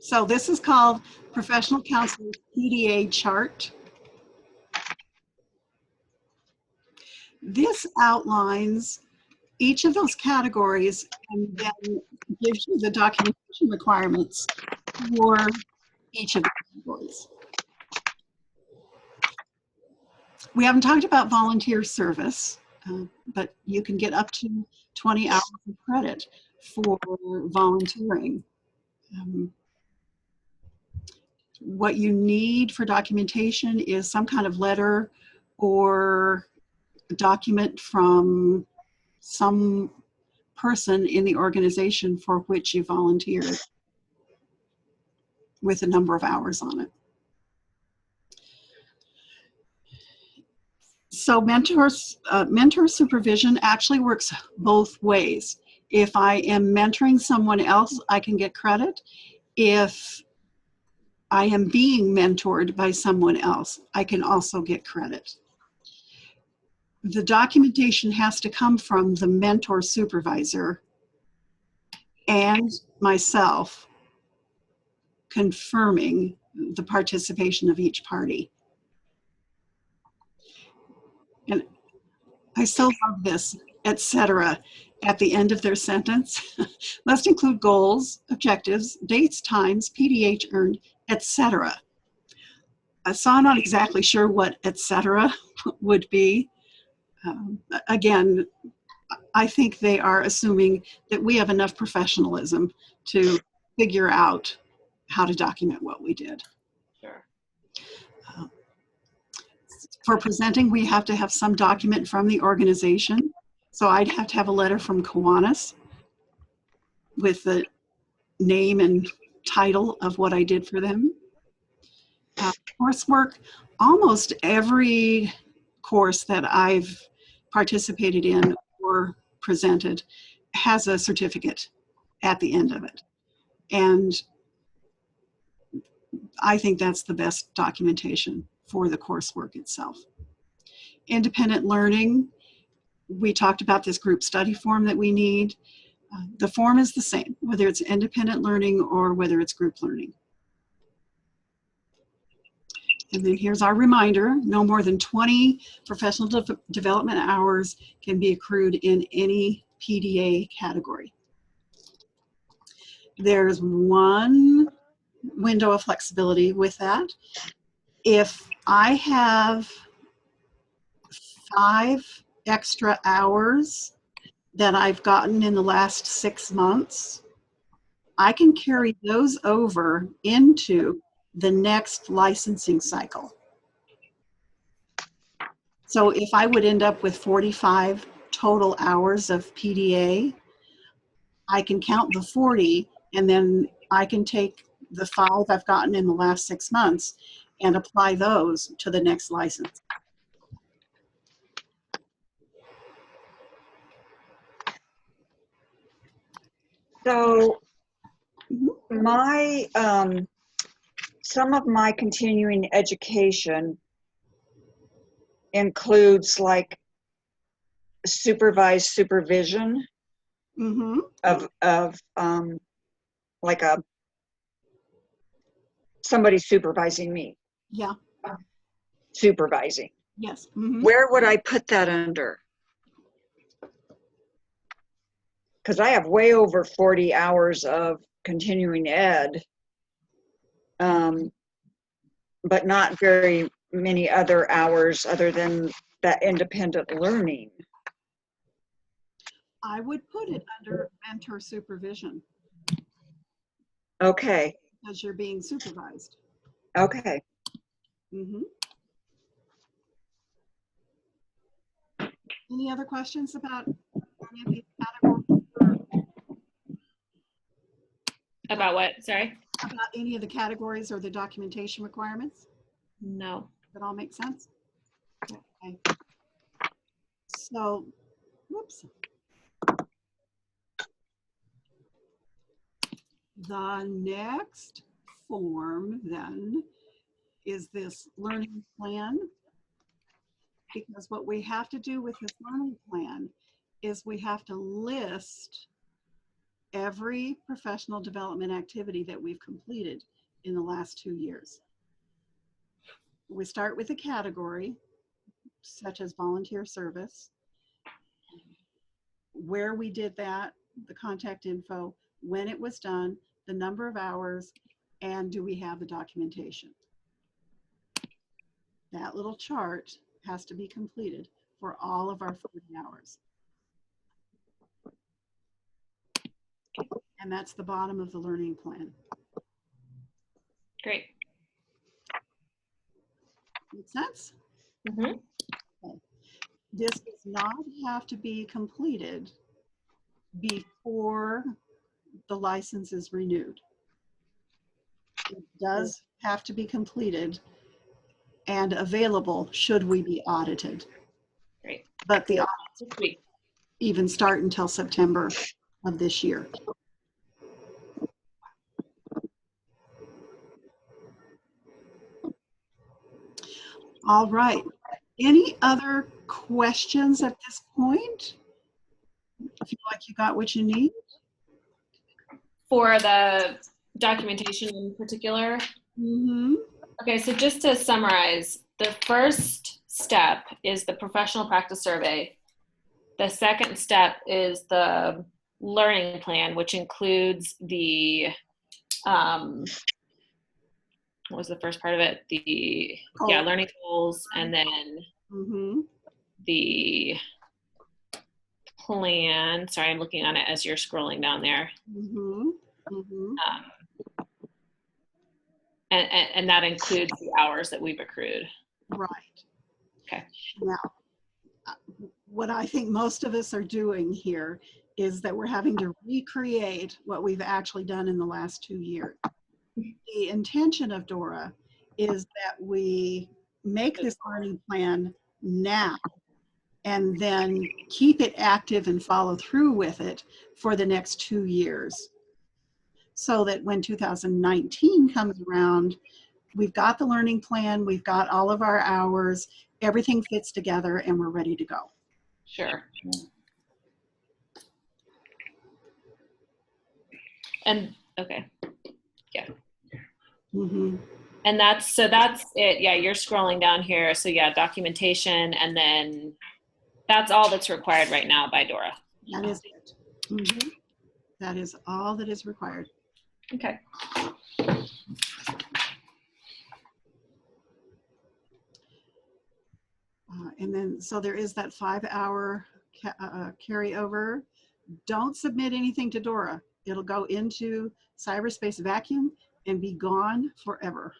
so this is called Professional Counselor PDA chart. This outlines each of those categories and then gives you the documentation requirements for each of the categories. We haven't talked about volunteer service, but you can get up to 20 hours of credit for volunteering. What you need for documentation is some kind of letter or document from some person in the organization for which you volunteered with a number of hours on it. So mentor supervision actually works both ways. If I am mentoring someone else, I can get credit. If I am being mentored by someone else, I can also get credit. The documentation has to come from the mentor supervisor and myself confirming the participation of each party. And I so love this, etc. at the end of their sentence. Must include goals, objectives, dates, times, PDH earned, etc. So I'm not exactly sure what etc. would be. Again, I think they are assuming that we have enough professionalism to figure out how to document what we did. Sure. For presenting, we have to have some document from the organization. So I'd have to have a letter from Kiwanis with the name and title of what I did for them. Coursework, almost every course that I've participated in or presented has a certificate at the end of it. And I think that's the best documentation for the coursework itself. Independent learning, we talked about this group study form that we need. The form is the same, whether it's independent learning or whether it's group learning. And then here's our reminder, no more than 20 professional development hours can be accrued in any PDA category. There's one window of flexibility with that. If I have 5 extra hours that I've gotten in the last 6 months, I can carry those over into the next licensing cycle. So if I would end up with 45 total hours of PDA, I can count the 40, and then I can take the 5 I've gotten in the last 6 months and apply those to the next license. So my, some of my continuing education includes like supervised supervision Mm-hmm. of like somebody supervising me, Yeah. supervising. Yes. Mm-hmm. Where would I put that under? Because I have way over 40 hours of continuing ed, but not very many other hours other than that independent learning. I would put it under mentor supervision Okay, because you're being supervised. okay. Mm-hmm. Any other questions about any of these categories? About what? Sorry? About any of the categories or the documentation requirements? No. That all make sense? Okay. So, whoops. The next form then is this learning plan. Because what we have to do with this learning plan is we have to list every professional development activity that we've completed in the last 2 years. We start with a category, such as volunteer service, where we did that, the contact info, when it was done, the number of hours, and do we have the documentation. That little chart has to be completed for all of our 40 hours. And that's the bottom of the learning plan. Great. Make sense? Mm-hmm. Okay. This does not have to be completed before the license is renewed. It does have to be completed and available should we be audited. Great. But the audits This week. even start until September of this year. All right. Any other questions at this point? Feel like you got what you need? For the documentation in particular. Mm-hmm. Okay, so just to summarize, the first step is the professional practice survey. The second step is the learning plan, which includes the, what was the first part of it? The, yeah, learning goals, and then Mm-hmm. the plan. Sorry, I'm looking on it as you're scrolling down there. Mm-hmm. Mm-hmm. And that includes the hours that we've accrued. Right. Okay. Now, what I think most of us are doing here is that we're having to recreate what we've actually done in the last 2 years. The intention of DORA is that we make this learning plan now and then keep it active and follow through with it for the next 2 years. So that when 2019 comes around, we've got the learning plan, we've got all of our hours, everything fits together, and we're ready to go. Sure. And okay. Yeah. Mm-hmm. And that's it. Yeah, you're scrolling down here. So yeah, documentation, and then that's all that's required right now by DORA. That is it. Mm-hmm. That is all that is required. Okay. And then So there is that 5-hour carryover. Don't submit anything to Dora. It'll go into cyberspace vacuum and be gone forever.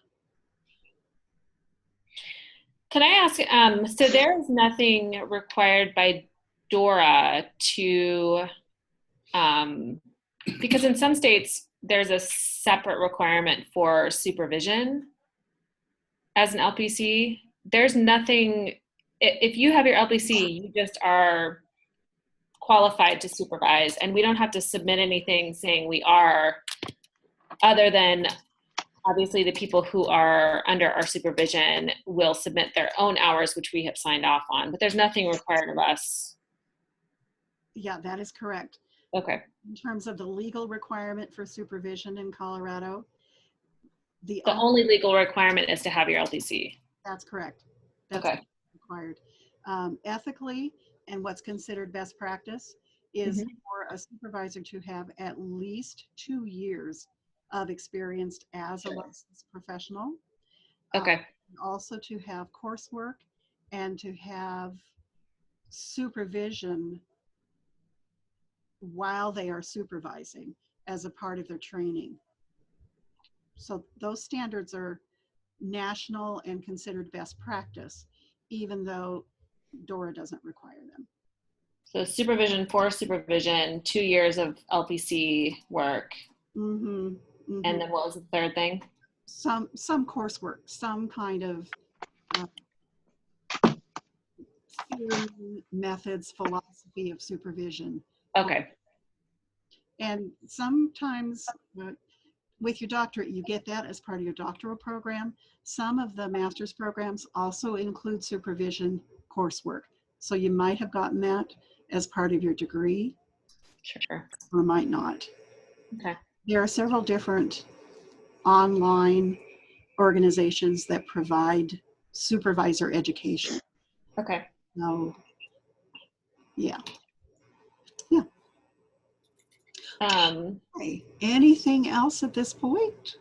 Can I ask, so there's nothing required by Dora to, because in some states, there's a separate requirement for supervision as an LPC. There's nothing, if you have your LPC, you just are qualified to supervise, and we don't have to submit anything saying we are, other than obviously the people who are under our supervision will submit their own hours, which we have signed off on, but there's nothing required of us. Yeah, that is correct. Okay. In terms of the legal requirement for supervision in Colorado, The only legal requirement is to have your LPC. That's correct. That's Okay. required. Ethically, and what's considered best practice is for a supervisor to have at least 2 years of experience as a licensed professional. Okay. Also to have coursework and to have supervision while they are supervising as a part of their training. So those standards are national and considered best practice, even though Dora doesn't require them. So supervision, for supervision, 2 years of LPC work. And then what was the third thing? Some coursework, some kind of theory, methods, philosophy of supervision. Okay. And sometimes with your doctorate, you get that as part of your doctoral program. Some of the master's programs also include supervision coursework. So you might have gotten that as part of your degree. Sure. Or might not. Okay. There are several different online organizations that provide supervisor education. Okay. So, yeah. Okay. Anything else at this point?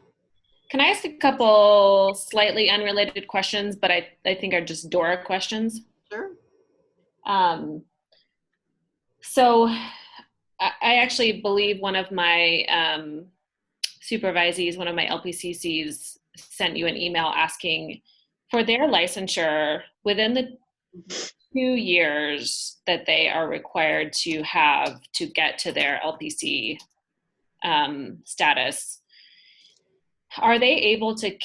Can I ask a couple slightly unrelated questions, but I think are just Dora questions? Sure. So I actually believe one of my supervisees, one of my LPCCs, sent you an email asking for their licensure within the 2 years that they are required to have to get to their LPC status. Are they able to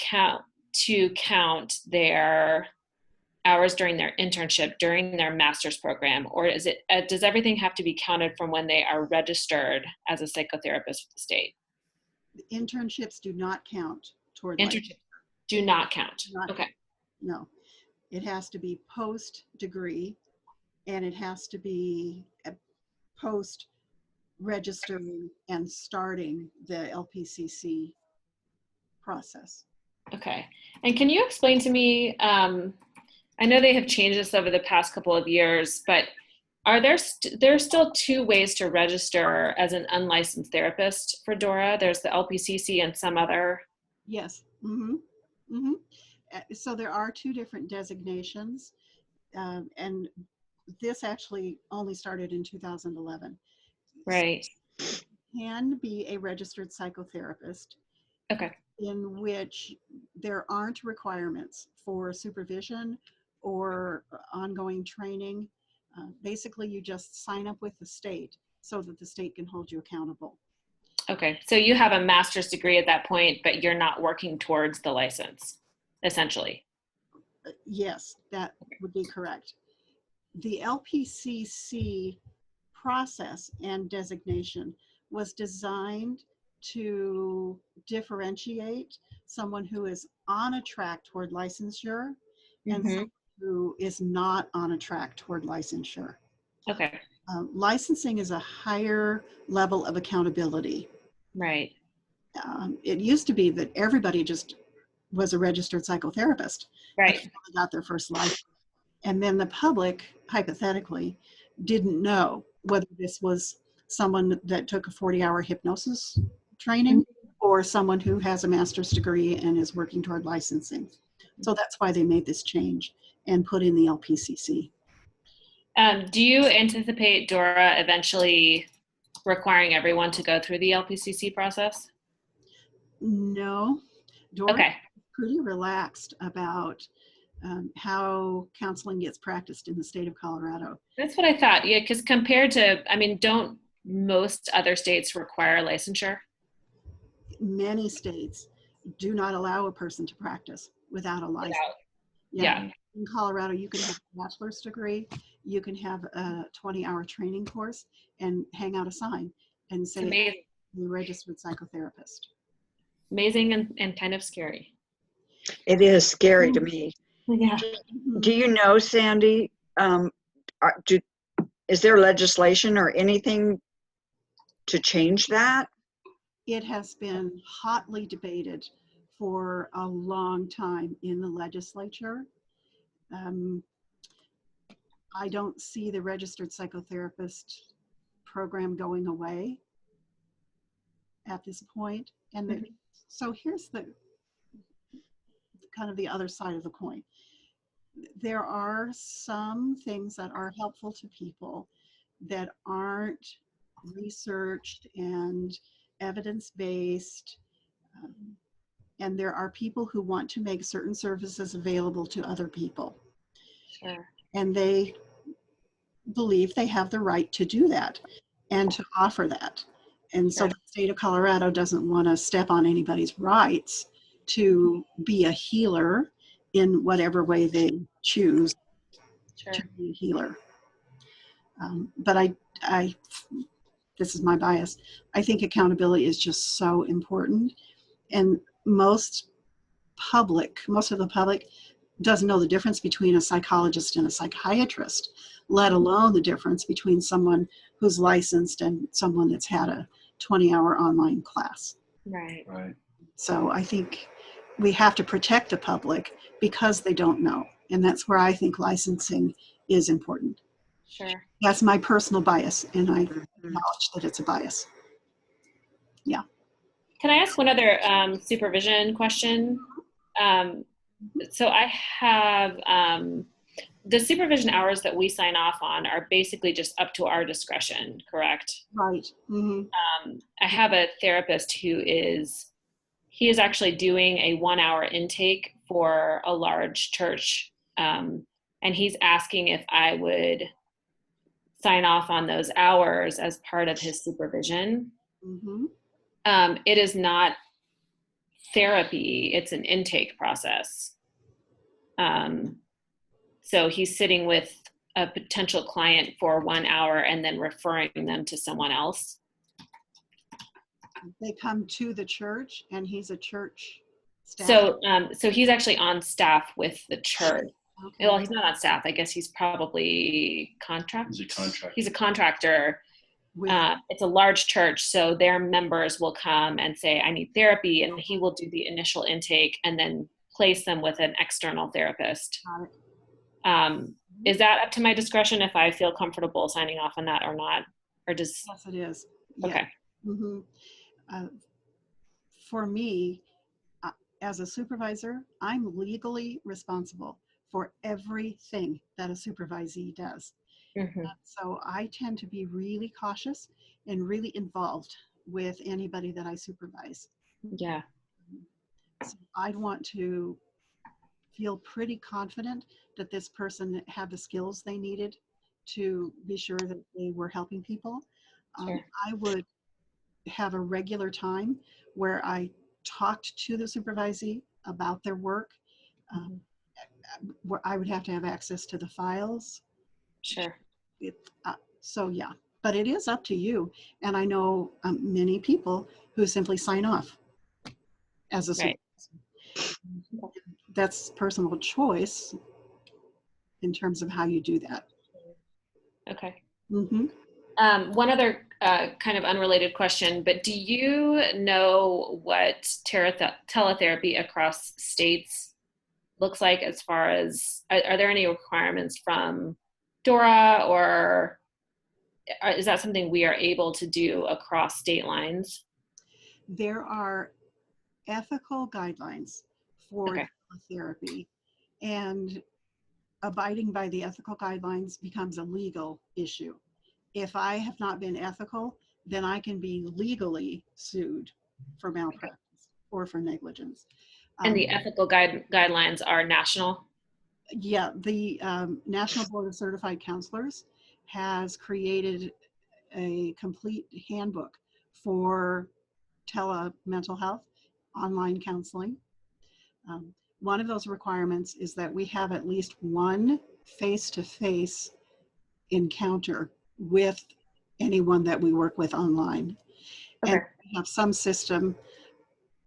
count their hours during their internship, during their master's program, or is it does everything have to be counted from when they are registered as a psychotherapist with the state? The internships do not count toward Internships do not count. Okay. No, it has to be post-degree, and it has to be post registering and starting the LPCC process. Okay. And can you explain to me, I know they have changed this over the past couple of years, but are there's still 2 ways to register as an unlicensed therapist for Dora? There's the LPCC and some other. Yes. So there are 2 different designations, and this actually only started in 2011. Right. So you can be a registered psychotherapist. Okay. In which there aren't requirements for supervision or ongoing training. Basically, you just sign up with the state so that the state can hold you accountable. Okay. So you have a master's degree at that point, but you're not working towards the license, essentially. Yes, that would be correct. The LPCC process and designation was designed to differentiate someone who is on a track toward licensure and someone who is not on a track toward licensure. Okay. Licensing is a higher level of accountability. Right. It used to be that everybody just was a registered psychotherapist. Right. Until they got their first license. And then the public, hypothetically, didn't know whether this was someone that took a 40-hour hypnosis training or someone who has a master's degree and is working toward licensing. So that's why they made this change and put in the LPCC. Do you anticipate Dora eventually requiring everyone to go through the LPCC process? No, Dora Okay. is pretty relaxed about how counseling gets practiced in the state of Colorado. That's what I thought. Yeah, because compared to, I mean, don't most other states require licensure? Many states do not allow a person to practice without a license. Yeah. In Colorado, you can have a bachelor's degree, you can have a 20-hour training course and hang out a sign and It's say, amazing. you're a registered psychotherapist. Amazing and kind of scary. It is scary to me. Yeah. Do you know, Sandy, is there legislation or anything to change that? It has been hotly debated for a long time in the legislature. I don't see the registered psychotherapist program going away at this point. And so here's the kind of the other side of the coin. There are some things that are helpful to people that aren't researched and evidence-based. And there are people who want to make certain services available to other people. Sure. And they believe they have the right to do that and to offer that. And so Sure. the state of Colorado doesn't want to step on anybody's rights to be a healer in whatever way they choose Sure. to be a healer. But this is my bias. I think accountability is just so important. And most of the public doesn't know the difference between a psychologist and a psychiatrist, let alone the difference between someone who's licensed and someone that's had a 20-hour online class. Right. Right. So I think we have to protect the public because they don't know. And that's where I think licensing is important. Sure. That's my personal bias, and I acknowledge that it's a bias. Yeah. Can I ask one other supervision question? So I have the supervision hours that we sign off on are basically just up to our discretion, correct? Right. Mm-hmm. I have a therapist he is actually doing a 1-hour intake for a large church. And he's asking if I would sign off on those hours as part of his supervision. Mm-hmm. It is not therapy, it's an intake process. So he's sitting with a potential client for 1 hour and then referring them to someone else. They come to the church, and he's a church staff. So he's actually on staff with the church. Okay. Well, he's not on staff. I guess he's probably He's a contractor. He's a contractor. It's a large church, so their members will come and say, I need therapy, and he will do the initial intake and then place them with an external therapist. Is that up to my discretion if I feel comfortable signing off on that or not? Or does... Yes, it is. Yeah. Okay. Mm-hmm. For me, as a supervisor, I'm legally responsible for everything that a supervisee does. Mm-hmm. So I tend to be really cautious and really involved with anybody that I supervise. Yeah. So I'd want to feel pretty confident that this person had the skills they needed to be sure that they were helping people. Sure. I would have a regular time where I talked to the supervisee about their work. Where I would have to have access to the files. Sure. So yeah, but it is up to you. And I know many people who simply sign off as a supervisor. Right. That's personal choice in terms of how you do that. Okay. Mm-hmm. One other kind of unrelated question, but do you know what teletherapy across states looks like as far as, are there any requirements from Dora, or is that something we are able to do across state lines? There are ethical guidelines for Okay. therapy, and abiding by the ethical guidelines becomes a legal issue. If I have not been ethical, then I can be legally sued for malpractice or for negligence. And the ethical guidelines are national? Yeah, the National Board of Certified Counselors has created a complete handbook for mental health, online counseling. One of those requirements is that we have at least one face-to-face encounter with anyone that we work with online. Okay. And we have some system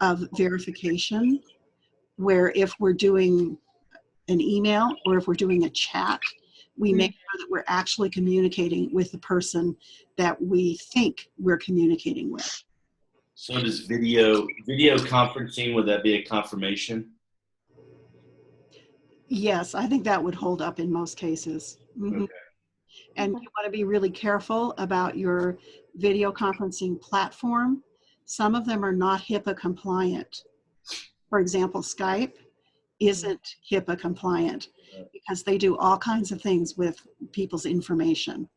of verification where if we're doing an email or if we're doing a chat, we make sure that we're actually communicating with the person that we think we're communicating with. So does video conferencing, would that be a confirmation? Yes, I think that would hold up in most cases. Mm-hmm. Okay. And you want to be really careful about your video conferencing platform. Some of them are not HIPAA compliant. For example, Skype isn't HIPAA compliant because they do all kinds of things with people's information.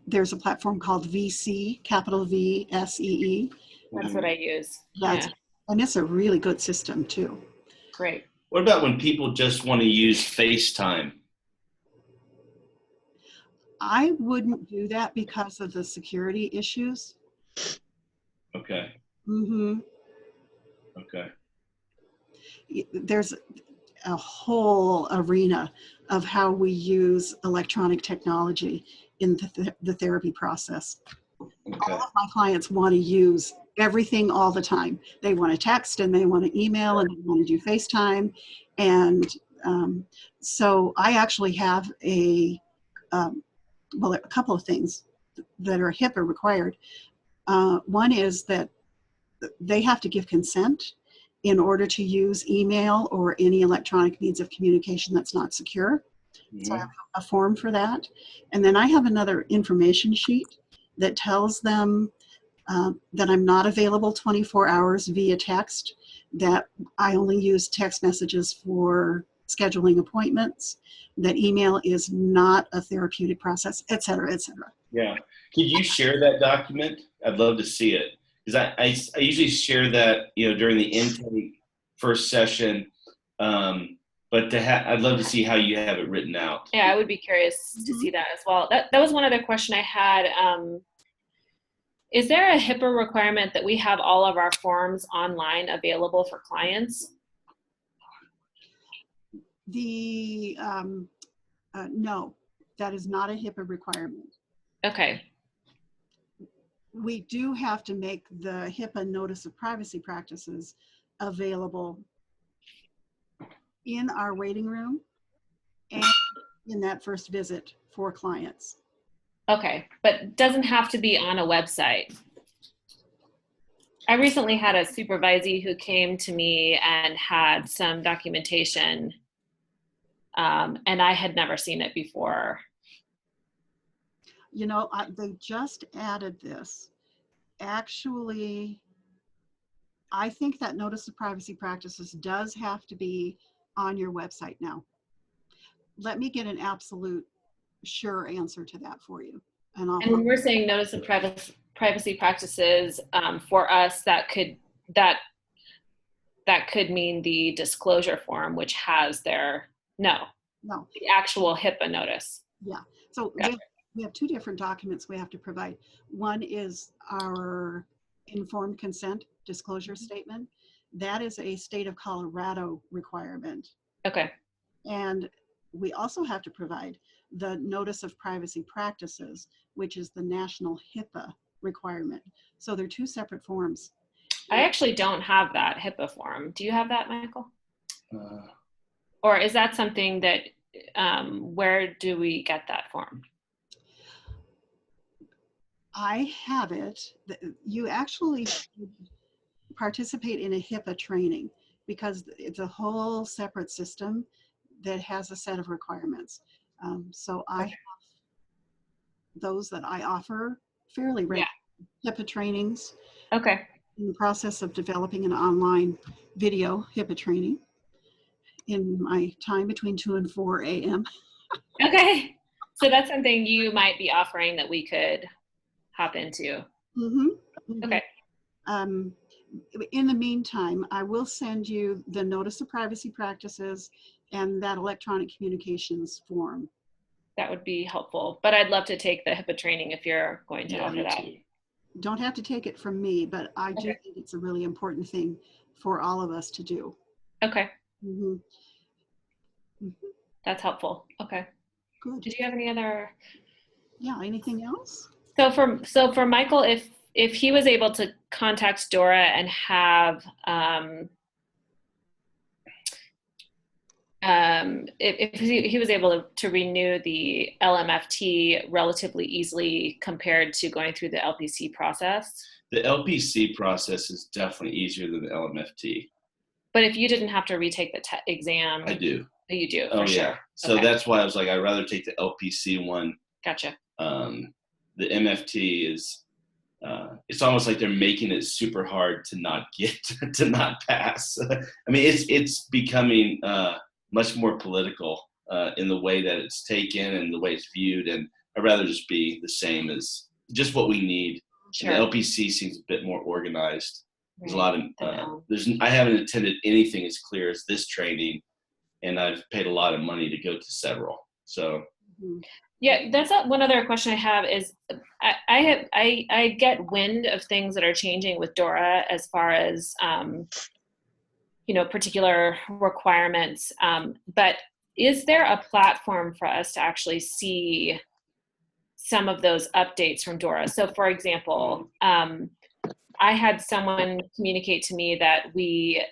There's a platform called VC, capital VSEE. That's what I use. Yeah. And it's a really good system too. Great. What about when people just want to use FaceTime? I wouldn't do that because of the security issues. Okay. Mm-hmm. Okay. There's a whole arena of how we use electronic technology in the therapy process. Okay. All of my clients want to use everything all the time. They want to text and they want to email and they want to do FaceTime. And so I actually have a couple of things that are HIPAA required. One is that they have to give consent in order to use email or any electronic means of communication that's not secure. Mm-hmm. So I have a form for that. And then I have another information sheet that tells them that I'm not available 24 hours via text, that I only use text messages for scheduling appointments, that email is not a therapeutic process, et cetera, et cetera. Yeah. Could you share that document? I'd love to see it. Because I usually share that, during the intake first session. But I'd love to see how you have it written out. Yeah, I would be curious to see that as well. That was one other question I had. Is there a HIPAA requirement that we have all of our forms online available for clients? No, that is not a HIPAA requirement. Okay. We do have to make the HIPAA notice of privacy practices available in our waiting room and in that first visit for clients. Okay, but doesn't have to be on a website. I recently had a supervisee who came to me and had some documentation, and I had never seen it before. They just added this. Actually, I think that notice of privacy practices does have to be on your website now. Let me get an absolute sure answer to that for you. And when we're saying notice of privacy practices, for us, that could mean the disclosure form, which has the actual HIPAA notice. Yeah. So we have two different documents we have to provide. One is our informed consent disclosure statement. That is a state of Colorado requirement. Okay. And we also have to provide the notice of privacy practices, which is the national HIPAA requirement. So they're two separate forms. I actually don't have that HIPAA form. Do you have that, Michael? Or is that something that, where do we get that form? I have it. You actually participate in a HIPAA training because it's a whole separate system that has a set of requirements. So I have those that I offer fairly regularly. HIPAA trainings. Okay. In the process of developing an online video HIPAA training. in my time between 2 and 4 a.m. Okay. So that's something you might be offering that we could hop into. Okay. In the meantime, I will send you the notice of privacy practices and that electronic communications form. That would be helpful. But I'd love to take the HIPAA training if you're going to offer that. Don't have to take it from me, but I do Okay. think it's a really important thing for all of us to do. Okay. Mhm. Mhm. That's helpful. Okay. Good. Did you have any other? Yeah, anything else? So for Michael, if he was able to contact Dora and have if he was able to renew the LMFT relatively easily compared to going through the LPC process. The LPC process is definitely easier than the LMFT. But if you didn't have to retake the exam, I do. You do. Oh, for yeah. sure. So Okay. that's why I was like, I'd rather take the LPC one. Gotcha. The MFT is, it's almost like they're making it super hard to not get, to not pass. I mean, it's becoming much more political in the way that it's taken and the way it's viewed. And I'd rather just be the same as just what we need. Sure. And the LPC seems a bit more organized. There's a lot of, No. I haven't attended anything as clear as this training, and I've paid a lot of money to go to several. So. Yeah, that's one other question I have is I get wind of things that are changing with Dora as far as particular requirements. But is there a platform for us to actually see some of those updates from Dora? So, for example, I had someone communicate to me that we,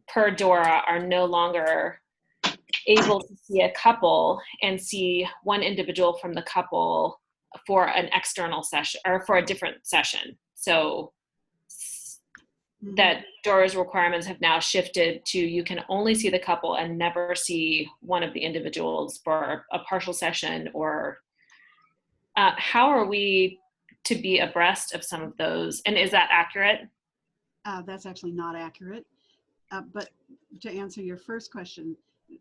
per Dora, are no longer able to see a couple and see one individual from the couple for an external session or for a different session. So that Dora's requirements have now shifted to you can only see the couple and never see one of the individuals for a partial session. Or how are we to be abreast of some of those? And is that accurate? That's actually not accurate. But to answer your first question,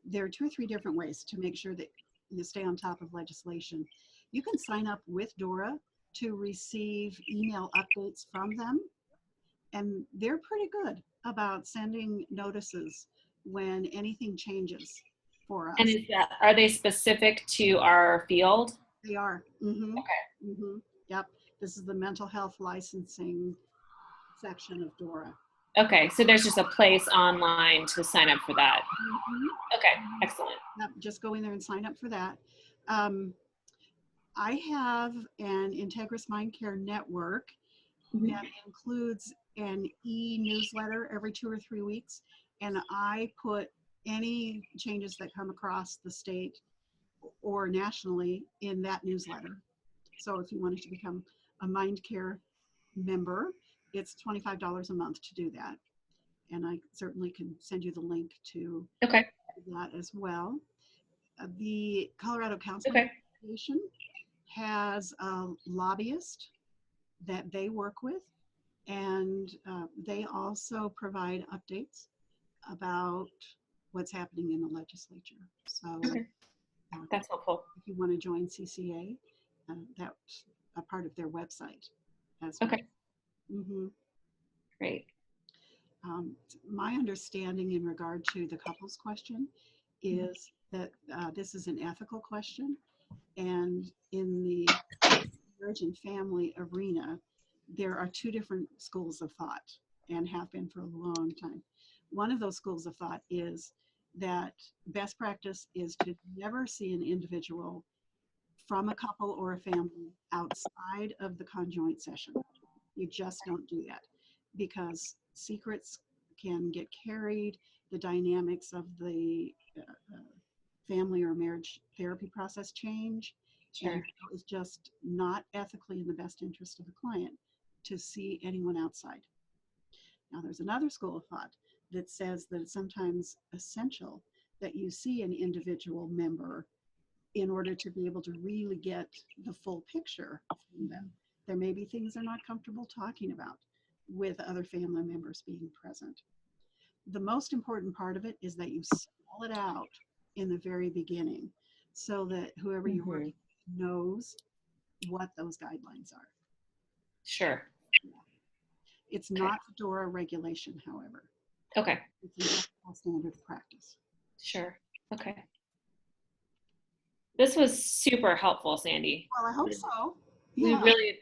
there are 2 or 3 different ways to make sure that you stay on top of legislation. You can sign up with Dora to receive email updates from them. And they're pretty good about sending notices when anything changes for us. And are they specific to our field? They are. Mm-hmm. Okay. Mm-hmm. Yep. This is the mental health licensing section of Dora. Okay, so there's just a place online to sign up for that. Mm-hmm. Okay, excellent. Yep, just go in there and sign up for that. I have an Integris Mind Care network that includes an e-newsletter every 2 or 3 weeks, and I put any changes that come across the state or nationally in that newsletter. So if you wanted to become a Mind Care member, it's $25 a month to do that. And I certainly can send you the link to that as well. The Colorado Counseling Association has a lobbyist that they work with, and they also provide updates about what's happening in the legislature. So that's helpful. If you want to join CCA, that's a part of their website as well. Okay. Mm-hmm. Great. My understanding in regard to the couples question is that this is an ethical question, and in the marriage and family arena, there are 2 different schools of thought and have been for a long time. One of those schools of thought is that best practice is to never see an individual from a couple or a family outside of the conjoint session. You just don't do that because secrets can get carried, the dynamics of the family or marriage therapy process change. Sure. And it's just not ethically in the best interest of the client to see anyone outside. Now, there's another school of thought that says that it's sometimes essential that you see an individual member in order to be able to really get the full picture from them. There may be things they're not comfortable talking about with other family members being present. The most important part of it is that you see spell it out in the very beginning so that whoever you're working with knows what those guidelines are. Sure. It's not DORA regulation, however. Okay. It's a standard of practice. Sure. Okay. This was super helpful, Sandy. Well, I hope so. We Yeah. really,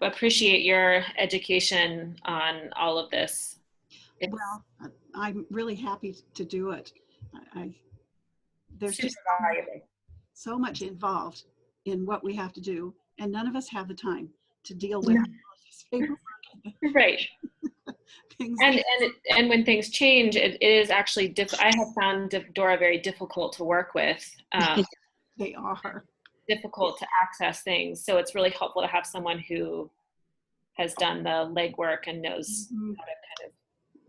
appreciate your education on all of this. Well, I'm really happy to do it. There's super just valuable. so much involved in what we have to do, and none of us have the time to deal with all this paperwork Right. things. And when things change, it is actually I have found DORA very difficult to work with. They are difficult to access things, so it's really helpful to have someone who has done the legwork and knows how to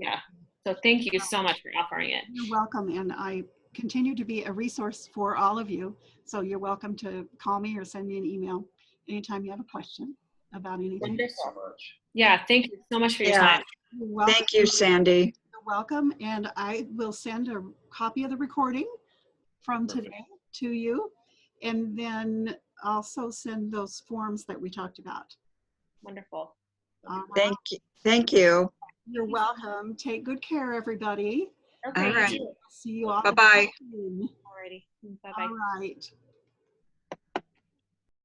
kind of, so thank you so much for offering it. You're welcome, and I continue to be a resource for all of you, so you're welcome to call me or send me an email anytime you have a question about anything. Thank you so much. Yeah, thank you so much for your time. You're welcome. Thank you, Sandy. You're welcome, and I will send a copy of the recording from today to you, and then also send those forms that we talked about. Wonderful. Thank you. Thank you. You're welcome. Take good care, everybody. Okay. All right. See you all. Bye-bye. soon. Alrighty. Bye-bye. All right.